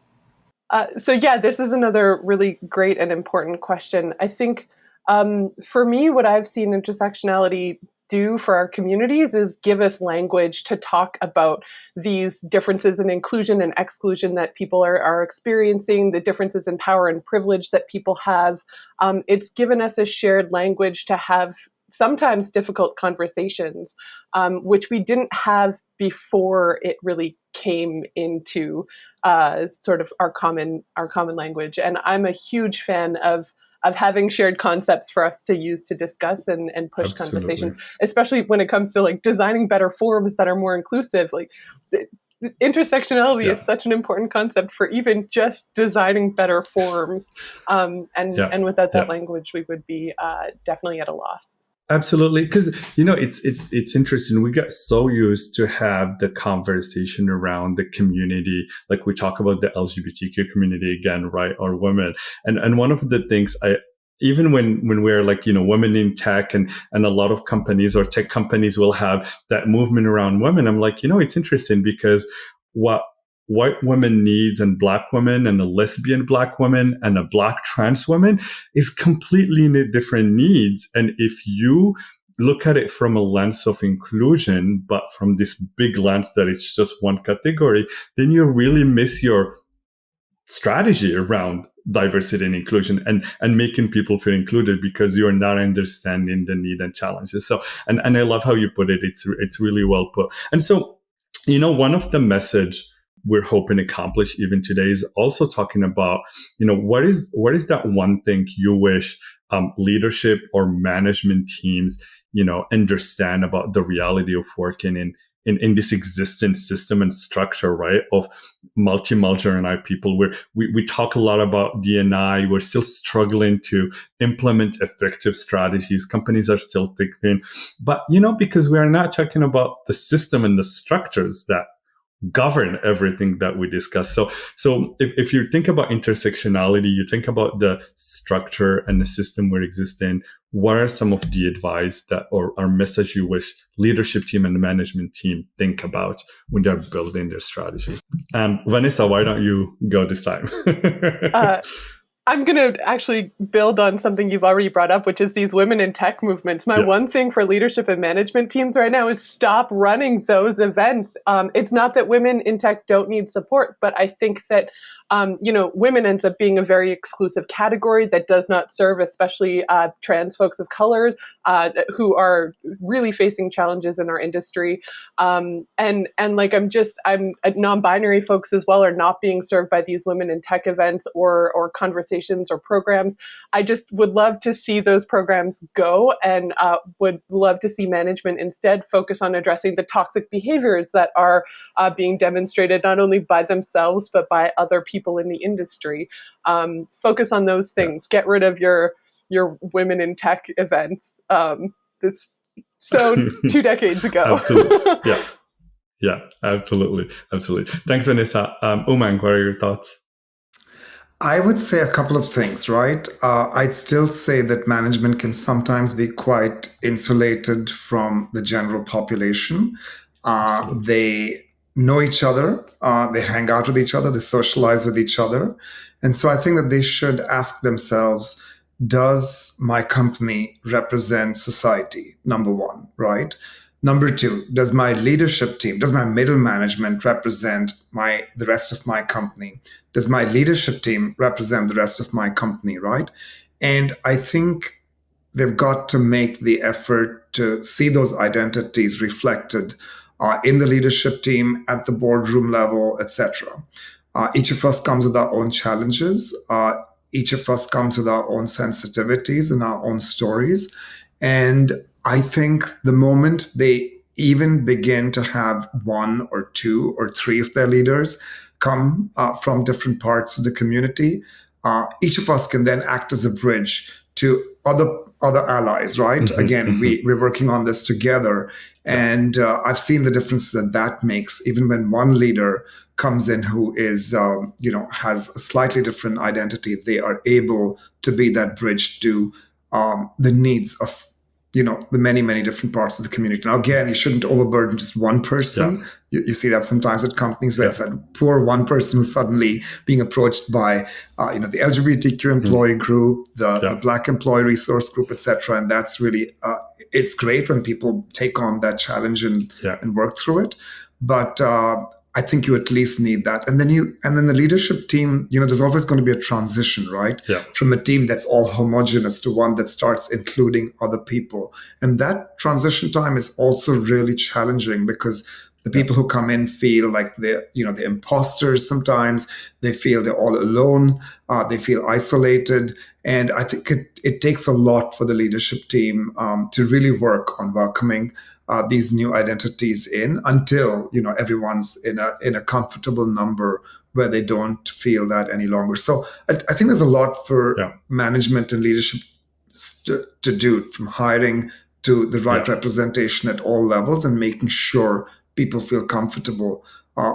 Speaker 23: This is another really great and important question. I think for me, what I've seen intersectionality do for our communities is give us language to talk about these differences in inclusion and exclusion that people are experiencing, the differences in power and privilege that people have. It's given us a shared language to have sometimes difficult conversations, which we didn't have before it really came into sort of our common language. And I'm a huge fan of having shared concepts for us to use to discuss and push conversation, especially when it comes to like designing better forms that are more inclusive. Like intersectionality is such an important concept for even just designing better forms. And without that language, we would be definitely at a loss.
Speaker 22: Absolutely, because it's interesting. We get so used to have the conversation around the community, like we talk about the LGBTQ community again, right, or women. And one of the things even when we're like women in tech and a lot of companies or tech companies will have that movement around women, I'm like, it's interesting because what white women needs and Black women and a lesbian Black woman and a Black trans woman is completely different needs. And if you look at it from a lens of inclusion, but from this big lens that it's just one category, then you really miss your strategy around diversity and inclusion and making people feel included because you're not understanding the need and challenges. So, and I love how you put it. It's really well put. And so, one of the message we're hoping to accomplish even today is also talking about, what is that one thing you wish leadership or management teams, understand about the reality of working in this existing system and structure, right, of multi-marginalized people, where we talk a lot about D&I. We're still struggling to implement effective strategies. Companies are still thinking, but, because we are not talking about the system and the structures that govern everything that we discuss. So if you think about intersectionality, you think about the structure and the system we exist in. What are some of the advice that or message you wish leadership team and the management team think about when they're building their strategy? Vanessa, why don't you go this time?
Speaker 23: I'm going to actually build on something you've already brought up, which is these women in tech movements. My one thing for leadership and management teams right now is stop running those events. It's not that women in tech don't need support, but I think that women ends up being a very exclusive category that does not serve, especially trans folks of color who are really facing challenges in our industry. And non-binary folks as well are not being served by these women in tech events or conversations or programs. I just would love to see those programs go and would love to see management instead focus on addressing the toxic behaviors that are being demonstrated not only by themselves, but by other people in the industry. Focus on those things. Get rid of your women in tech events. It's so 2 decades ago.
Speaker 22: Absolutely. Yeah, absolutely. Thanks, Vanessa. Umang, what are your thoughts?
Speaker 1: I would say a couple of things, right? I'd still say that management can sometimes be quite insulated from the general population. They know each other, they hang out with each other, they socialize with each other. And so I think that they should ask themselves, does my company represent society? Number one, right? Number two, does my leadership team, does my middle management represent the rest of my company? Does my leadership team represent the rest of my company, right? And I think they've got to make the effort to see those identities reflected in the leadership team, at the boardroom level, etc. Each of us comes with our own challenges. Each of us comes with our own sensitivities and our own stories. And I think the moment they even begin to have one or two or three of their leaders come from different parts of the community, each of us can then act as a bridge to other allies, right? Again, we're working on this together. And I've seen the difference that makes, even when one leader comes in who is, has a slightly different identity, they are able to be that bridge to the needs of, the many, many different parts of the community. Now, again, you shouldn't overburden just one person. You see that sometimes at companies where it's that poor one person who's suddenly being approached by, the LGBTQ employee group, the Black employee resource group, etc. And that's really, it's great when people take on that challenge and work through it. But I think you at least need that. And then the leadership team, there's always going to be a transition, right? From a team that's all homogenous to one that starts including other people. And that transition time is also really challenging because the people who come in feel like they're imposters sometimes. They feel they're all alone. They feel isolated. And I think it takes a lot for the leadership team to really work on welcoming these new identities in until everyone's in a comfortable number where they don't feel that any longer. So I think there's a lot for management and leadership to do, from hiring to the right representation at all levels and making sure people feel comfortable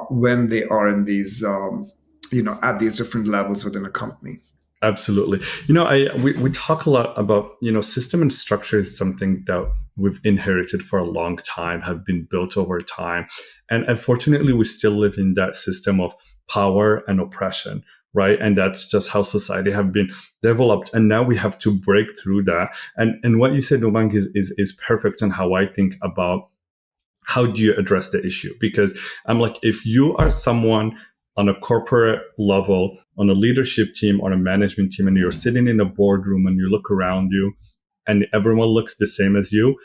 Speaker 1: when they are in these at these different levels within a company.
Speaker 22: Absolutely. We talk a lot about, system and structure is something that we've inherited for a long time, have been built over time. And unfortunately, we still live in that system of power and oppression, right? And that's just how society have been developed. And now we have to break through that. And what you said, Umang, is perfect on how I think about how do you address the issue? Because I'm like, if you are someone on a corporate level, on a leadership team, on a management team, and you're sitting in a boardroom and you look around you and everyone looks the same as you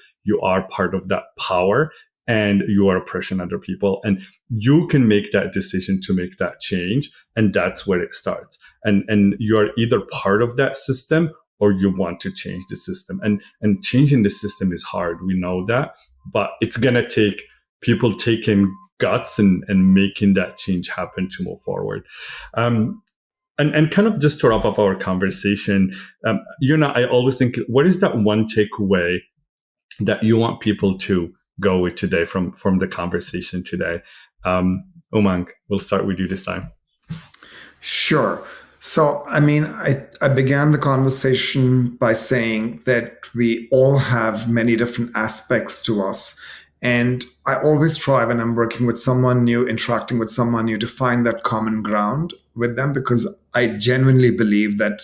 Speaker 22: are part of that power and you are oppressing other people. And you can make that decision to make that change. And that's where it starts. And you are either part of that system or you want to change the system. And changing the system is hard. We know that, but it's going to take people taking guts and making that change happen to move forward. And kind of just to wrap up our conversation, I always think, what is that one takeaway that you want people to go with today from the conversation today? Umang, we'll start with you this time.
Speaker 1: Sure. So, I began the conversation by saying that we all have many different aspects to us. And I always try when I'm working with someone new, interacting with someone new, to find that common ground with them, because I genuinely believe that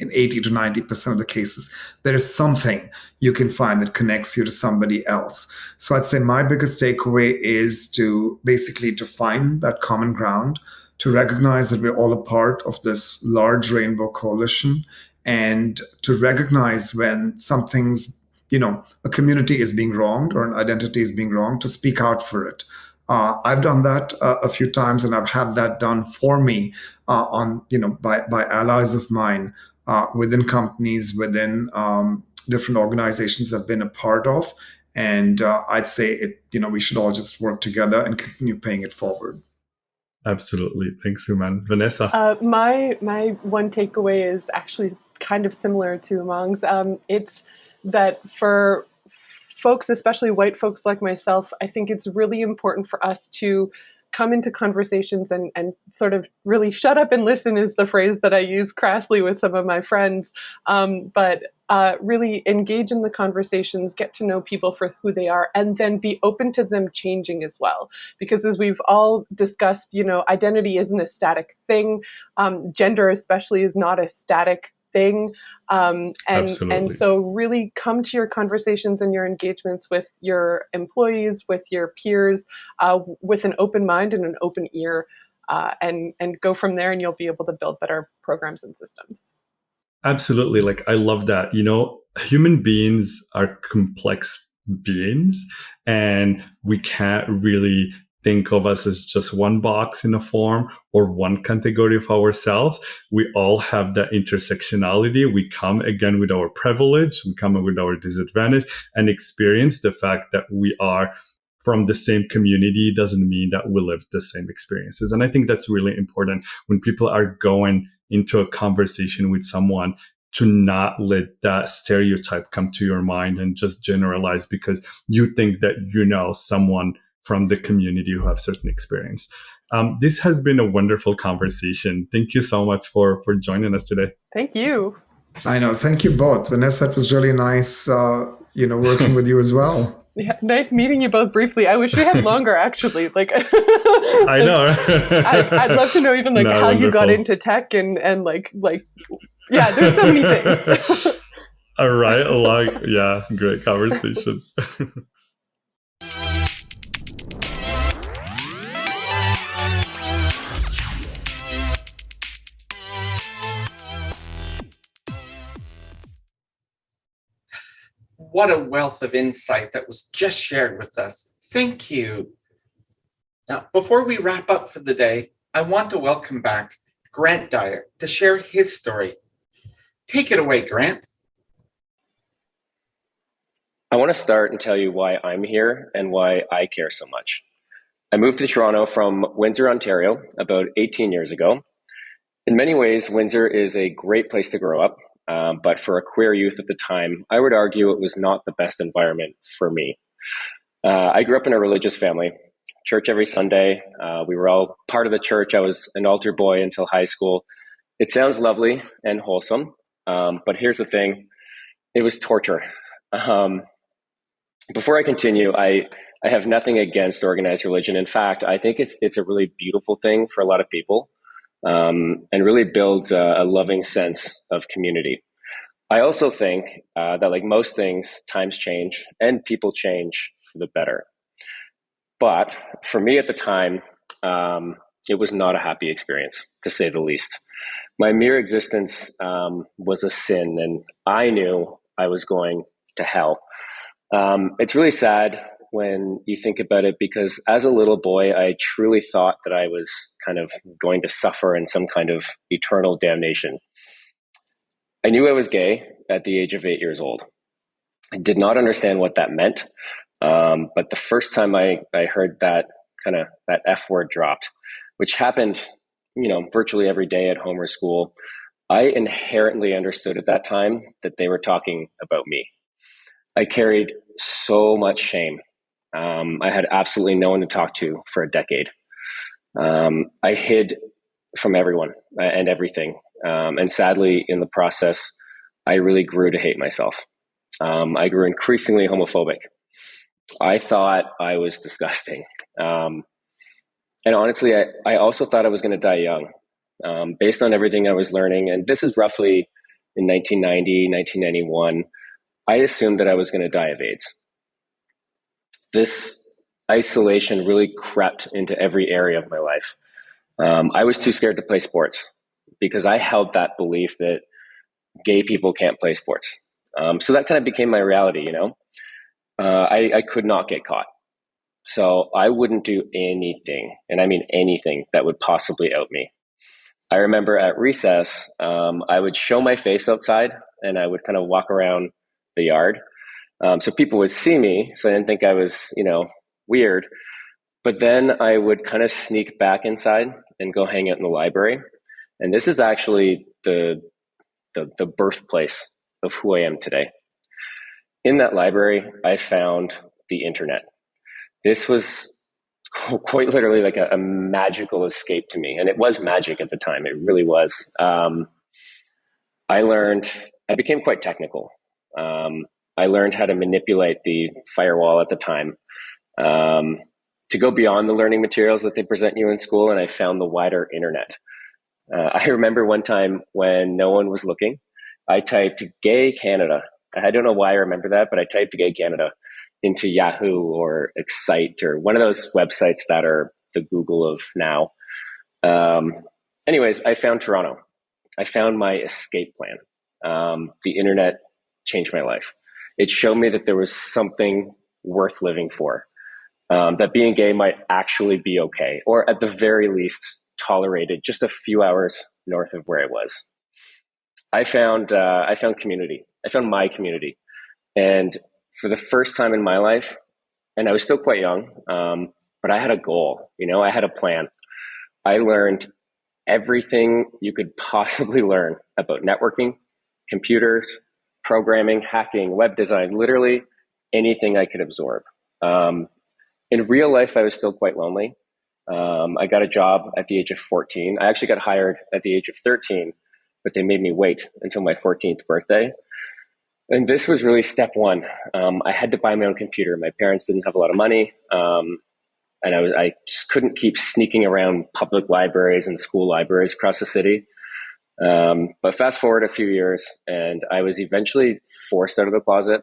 Speaker 1: in 80 to 90% of the cases, there is something you can find that connects you to somebody else. So I'd say my biggest takeaway is to find that common ground, to recognize that we're all a part of this large rainbow coalition, and to recognize when something's a community is being wronged or an identity is being wronged, to speak out for it. I've done that a few times, and I've had that done for me by allies of mine within companies, within different organizations I've been a part of. And I'd say we should all just work together and continue paying it forward.
Speaker 22: Absolutely. Thanks, Umang. Vanessa?
Speaker 23: My one takeaway is actually kind of similar to Umang's. It's that for folks, especially white folks like myself, I think it's really important for us to come into conversations and sort of really shut up and listen is the phrase that I use crassly with some of my friends, but really engage in the conversations, get to know people for who they are, and then be open to them changing as well. Because as we've all discussed, identity isn't a static thing. Gender especially is not a static thing. And
Speaker 22: Absolutely.
Speaker 23: so really come to your conversations and your engagements with your employees, with your peers, with an open mind and an open ear, and go from there, and you'll be able to build better programs and systems.
Speaker 22: Absolutely. Like, I love that. Human beings are complex beings, and we can't really think of us as just one box in a form or one category of ourselves. We all have that intersectionality. We come again with our privilege, we come with our disadvantage, and experience the fact that we are from the same community doesn't mean that we live the same experiences. And I think that's really important when people are going into a conversation with someone, to not let that stereotype come to your mind and just generalize because you think that someone from the community who have certain experience. This has been a wonderful conversation. Thank you so much for joining us today.
Speaker 23: Thank you.
Speaker 1: I know. Thank you both. Vanessa, it was really nice, working with you as well.
Speaker 23: Yeah, nice meeting you both briefly. I wish we had longer, actually. Like,
Speaker 22: I know.
Speaker 23: I'd love to know even like how
Speaker 22: wonderful.
Speaker 23: You got into tech and like yeah, there's so many things.
Speaker 22: All right, great conversation.
Speaker 2: What a wealth of insight that was just shared with us. Thank you. Now, before we wrap up for the day, I want to welcome back Grant Dyer to share his story. Take it away, Grant.
Speaker 3: I want to start and tell you why I'm here and why I care so much. I moved to Toronto from Windsor, Ontario, about 18 years ago. In many ways, Windsor is a great place to grow up. But for a queer youth at the time, I would argue it was not the best environment for me. I grew up in a religious family, church every Sunday. We were all part of the church. I was an altar boy until high school. It sounds lovely and wholesome, but here's the thing. It was torture. Before I continue, I have nothing against organized religion. In fact, I think it's a really beautiful thing for a lot of people. And really builds a loving sense of community. I also think that like most things, times change and people change for the better. But for me at the time, it was not a happy experience, to say the least. My mere existence was a sin, and I knew I was going to hell. It's really sad when you think about it, because as a little boy, I truly thought that I was kind of going to suffer in some kind of eternal damnation. I knew I was gay at the age of 8 years old. I did not understand what that meant. But the first time I heard that F word dropped, which happened, virtually every day at home or school, I inherently understood at that time that they were talking about me. I carried so much shame. I had absolutely no one to talk to for a decade. I hid from everyone and everything. And sadly, in the process, I really grew to hate myself. I grew increasingly homophobic. I thought I was disgusting. And honestly, I also thought I was going to die young, based on everything I was learning. And this is roughly in 1990, 1991. I assumed that I was going to die of AIDS. This isolation really crept into every area of my life. I was too scared to play sports because I held that belief that gay people can't play sports. So that kind of became my reality, I could not get caught. So I wouldn't do anything, and I mean anything, that would possibly out me. I remember at recess, I would show my face outside and I would kind of walk around the yard. So people would see me, so I didn't think I was, weird. But then I would kind of sneak back inside and go hang out in the library. And this is actually the birthplace of who I am today. In that library, I found the internet. This was quite literally like a magical escape to me. And it was magic at the time. It really was. I became quite technical. I learned how to manipulate the firewall at the time, to go beyond the learning materials that they present you in school. And I found the wider internet. I remember one time when no one was looking, I typed gay Canada. I don't know why I remember that, but I typed gay Canada into Yahoo or Excite or one of those websites that are the Google of now. Anyways, I found Toronto. I found my escape plan. The internet changed my life. It showed me that there was something worth living for, that being gay might actually be okay, or at the very least tolerated just a few hours north of where I was. I found community. I found my community. And for the first time in my life, and I was still quite young, but I had a goal, I had a plan. I learned everything you could possibly learn about networking, computers, programming, hacking, web design, literally anything I could absorb. In real life, I was still quite lonely. I got a job at the age of 14. I actually got hired at the age of 13, but they made me wait until my 14th birthday. And this was really step one. I had to buy my own computer. My parents didn't have a lot of money. And I just couldn't keep sneaking around public libraries and school libraries across the city. But fast forward a few years, and I was eventually forced out of the closet.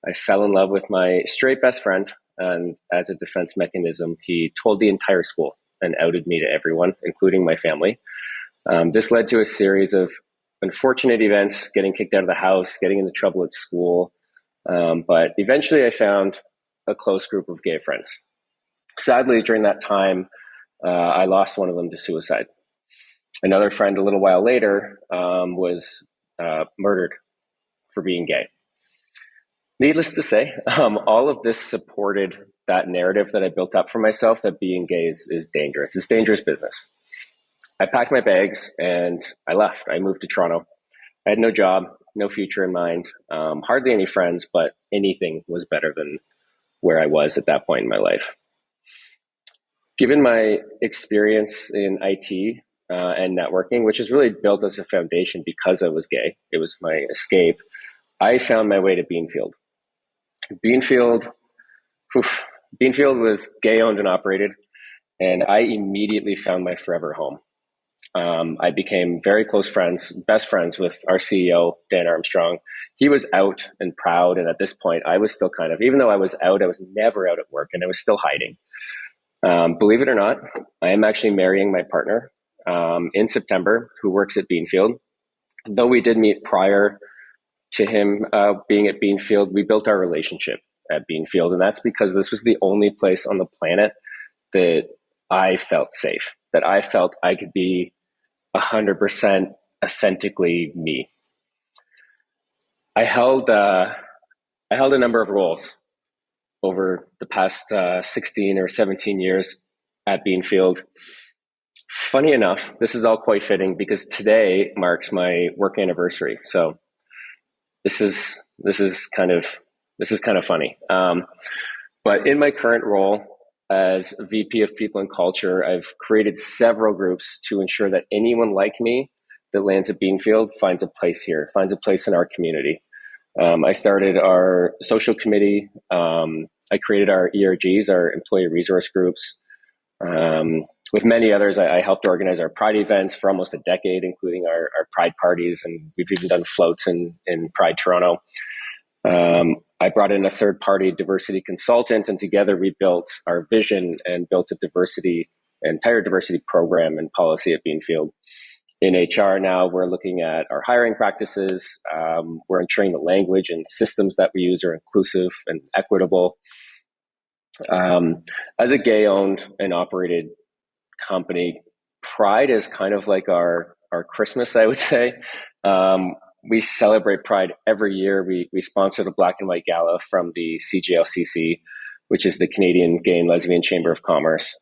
Speaker 3: I fell in love with my straight best friend, and as a defense mechanism, he told the entire school and outed me to everyone, including my family. This led to a series of unfortunate events, getting kicked out of the house, getting into trouble at school. But eventually I found a close group of gay friends. Sadly, during that time, I lost one of them to suicide. Another friend a little while later was murdered for being gay. Needless to say, all of this supported that narrative that I built up for myself that being gay is dangerous. It's dangerous business. I packed my bags and I left. I moved to Toronto. I had no job, no future in mind, hardly any friends, but anything was better than where I was at that point in my life. Given my experience in IT and networking, which is really built as a foundation because I was gay, it was my escape, I found my way to Beanfield. Beanfield was gay owned and operated, and I immediately found my forever home. I became very close friends, best friends with our CEO, Dan Armstrong. He was out and proud, and at this point, I was still kind of, even though I was out, I was never out at work, and I was still hiding. Believe it or not, I am actually marrying my partner in September, who works at Beanfield. Though we did meet prior to him being at Beanfield, we built our relationship at Beanfield, and that's because this was the only place on the planet that I felt safe, that I felt I could be 100% authentically me. I held a number of roles over the past 16 or 17 years at Beanfield. Funny enough, this is all quite fitting because today marks my work anniversary. So this is kind of funny. But in my current role as VP of People and Culture, I've created several groups to ensure that anyone like me that lands at Beanfield finds a place here, finds a place in our community. I started our social committee. I created our ERGs, our employee resource groups. With many others, I helped organize our Pride events for almost a decade, including our Pride parties, and we've even done floats in Pride Toronto. I brought in a third-party diversity consultant, and together we built our vision and built an entire diversity program and policy at Beanfield. In HR now, we're looking at our hiring practices. We're ensuring the language and systems that we use are inclusive and equitable. As a gay-owned and operated company, Pride is kind of like our Christmas, I would say. We celebrate Pride every year. We sponsor the Black and White Gala from the CGLCC, which is the Canadian Gay and Lesbian Chamber of Commerce.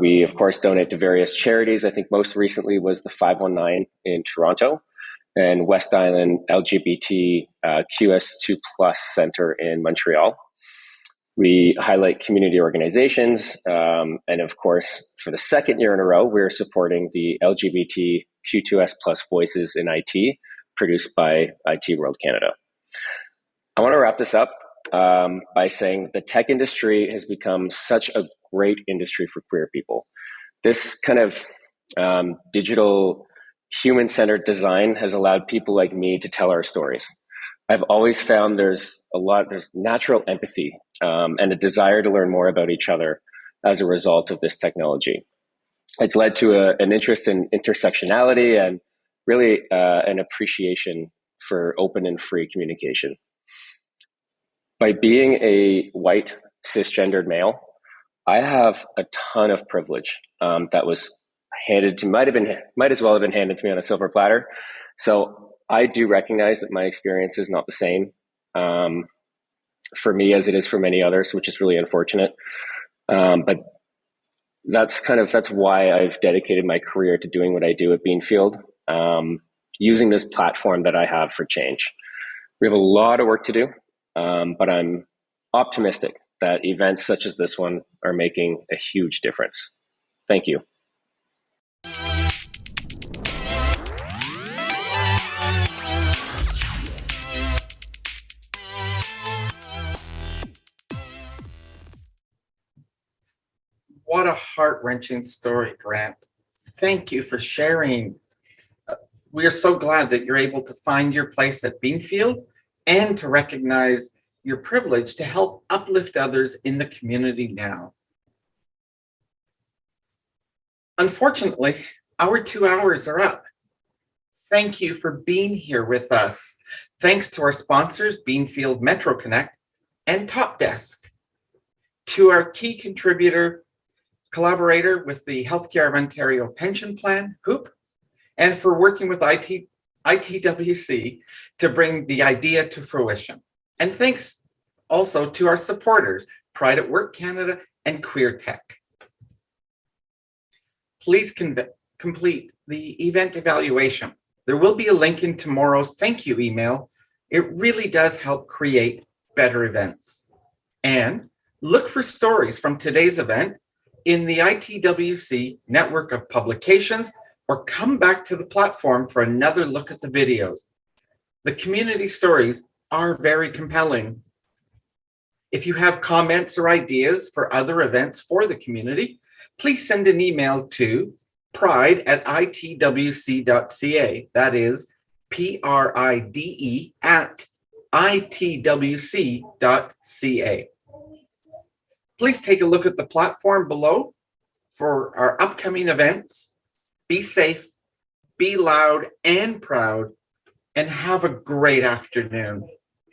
Speaker 3: We, of course, donate to various charities. I think most recently was the 519 in Toronto and West Island LGBTQ2S Center in Montreal. We highlight community organizations. And of course, for the second year in a row, we're supporting the LGBTQ2S Voices in IT, produced by IT World Canada. I want to wrap this up by saying the tech industry has become such a great industry for queer people. This kind of digital human-centered design has allowed people like me to tell our stories. I've always found there's natural empathy and a desire to learn more about each other as a result of this technology. It's led to an interest in intersectionality and really an appreciation for open and free communication. By being a white cisgendered male, I have a ton of privilege that was handed to, might as well have been handed to me on a silver platter. So I do recognize that my experience is not the same for me as it is for many others, which is really unfortunate. But that's why I've dedicated my career to doing what I do at Beanfield, using this platform that I have for change. We have a lot of work to do, but I'm optimistic that events such as this one are making a huge difference. Thank you.
Speaker 2: What a heart-wrenching story, Grant. Thank you for sharing. We are so glad that you're able to find your place at Beanfield and to recognize your privilege to help uplift others in the community now. Unfortunately, our 2 hours are up. Thank you for being here with us. Thanks to our sponsors, Beanfield Metro Connect and Top Desk. To our key collaborator with the Healthcare of Ontario Pension Plan, HOOP, and for working with ITWC to bring the idea to fruition. And thanks also to our supporters, Pride at Work Canada and Queer Tech. Please complete the event evaluation. There will be a link in tomorrow's thank you email. It really does help create better events. And look for stories from today's event in the ITWC network of publications, or come back to the platform for another look at the videos. The community stories are very compelling. If you have comments or ideas for other events for the community, please send an email to pride@itwc.ca. That is pride@itwc.ca. Please take a look at the platform below for our upcoming events. Be safe, be loud and proud, and have a great afternoon.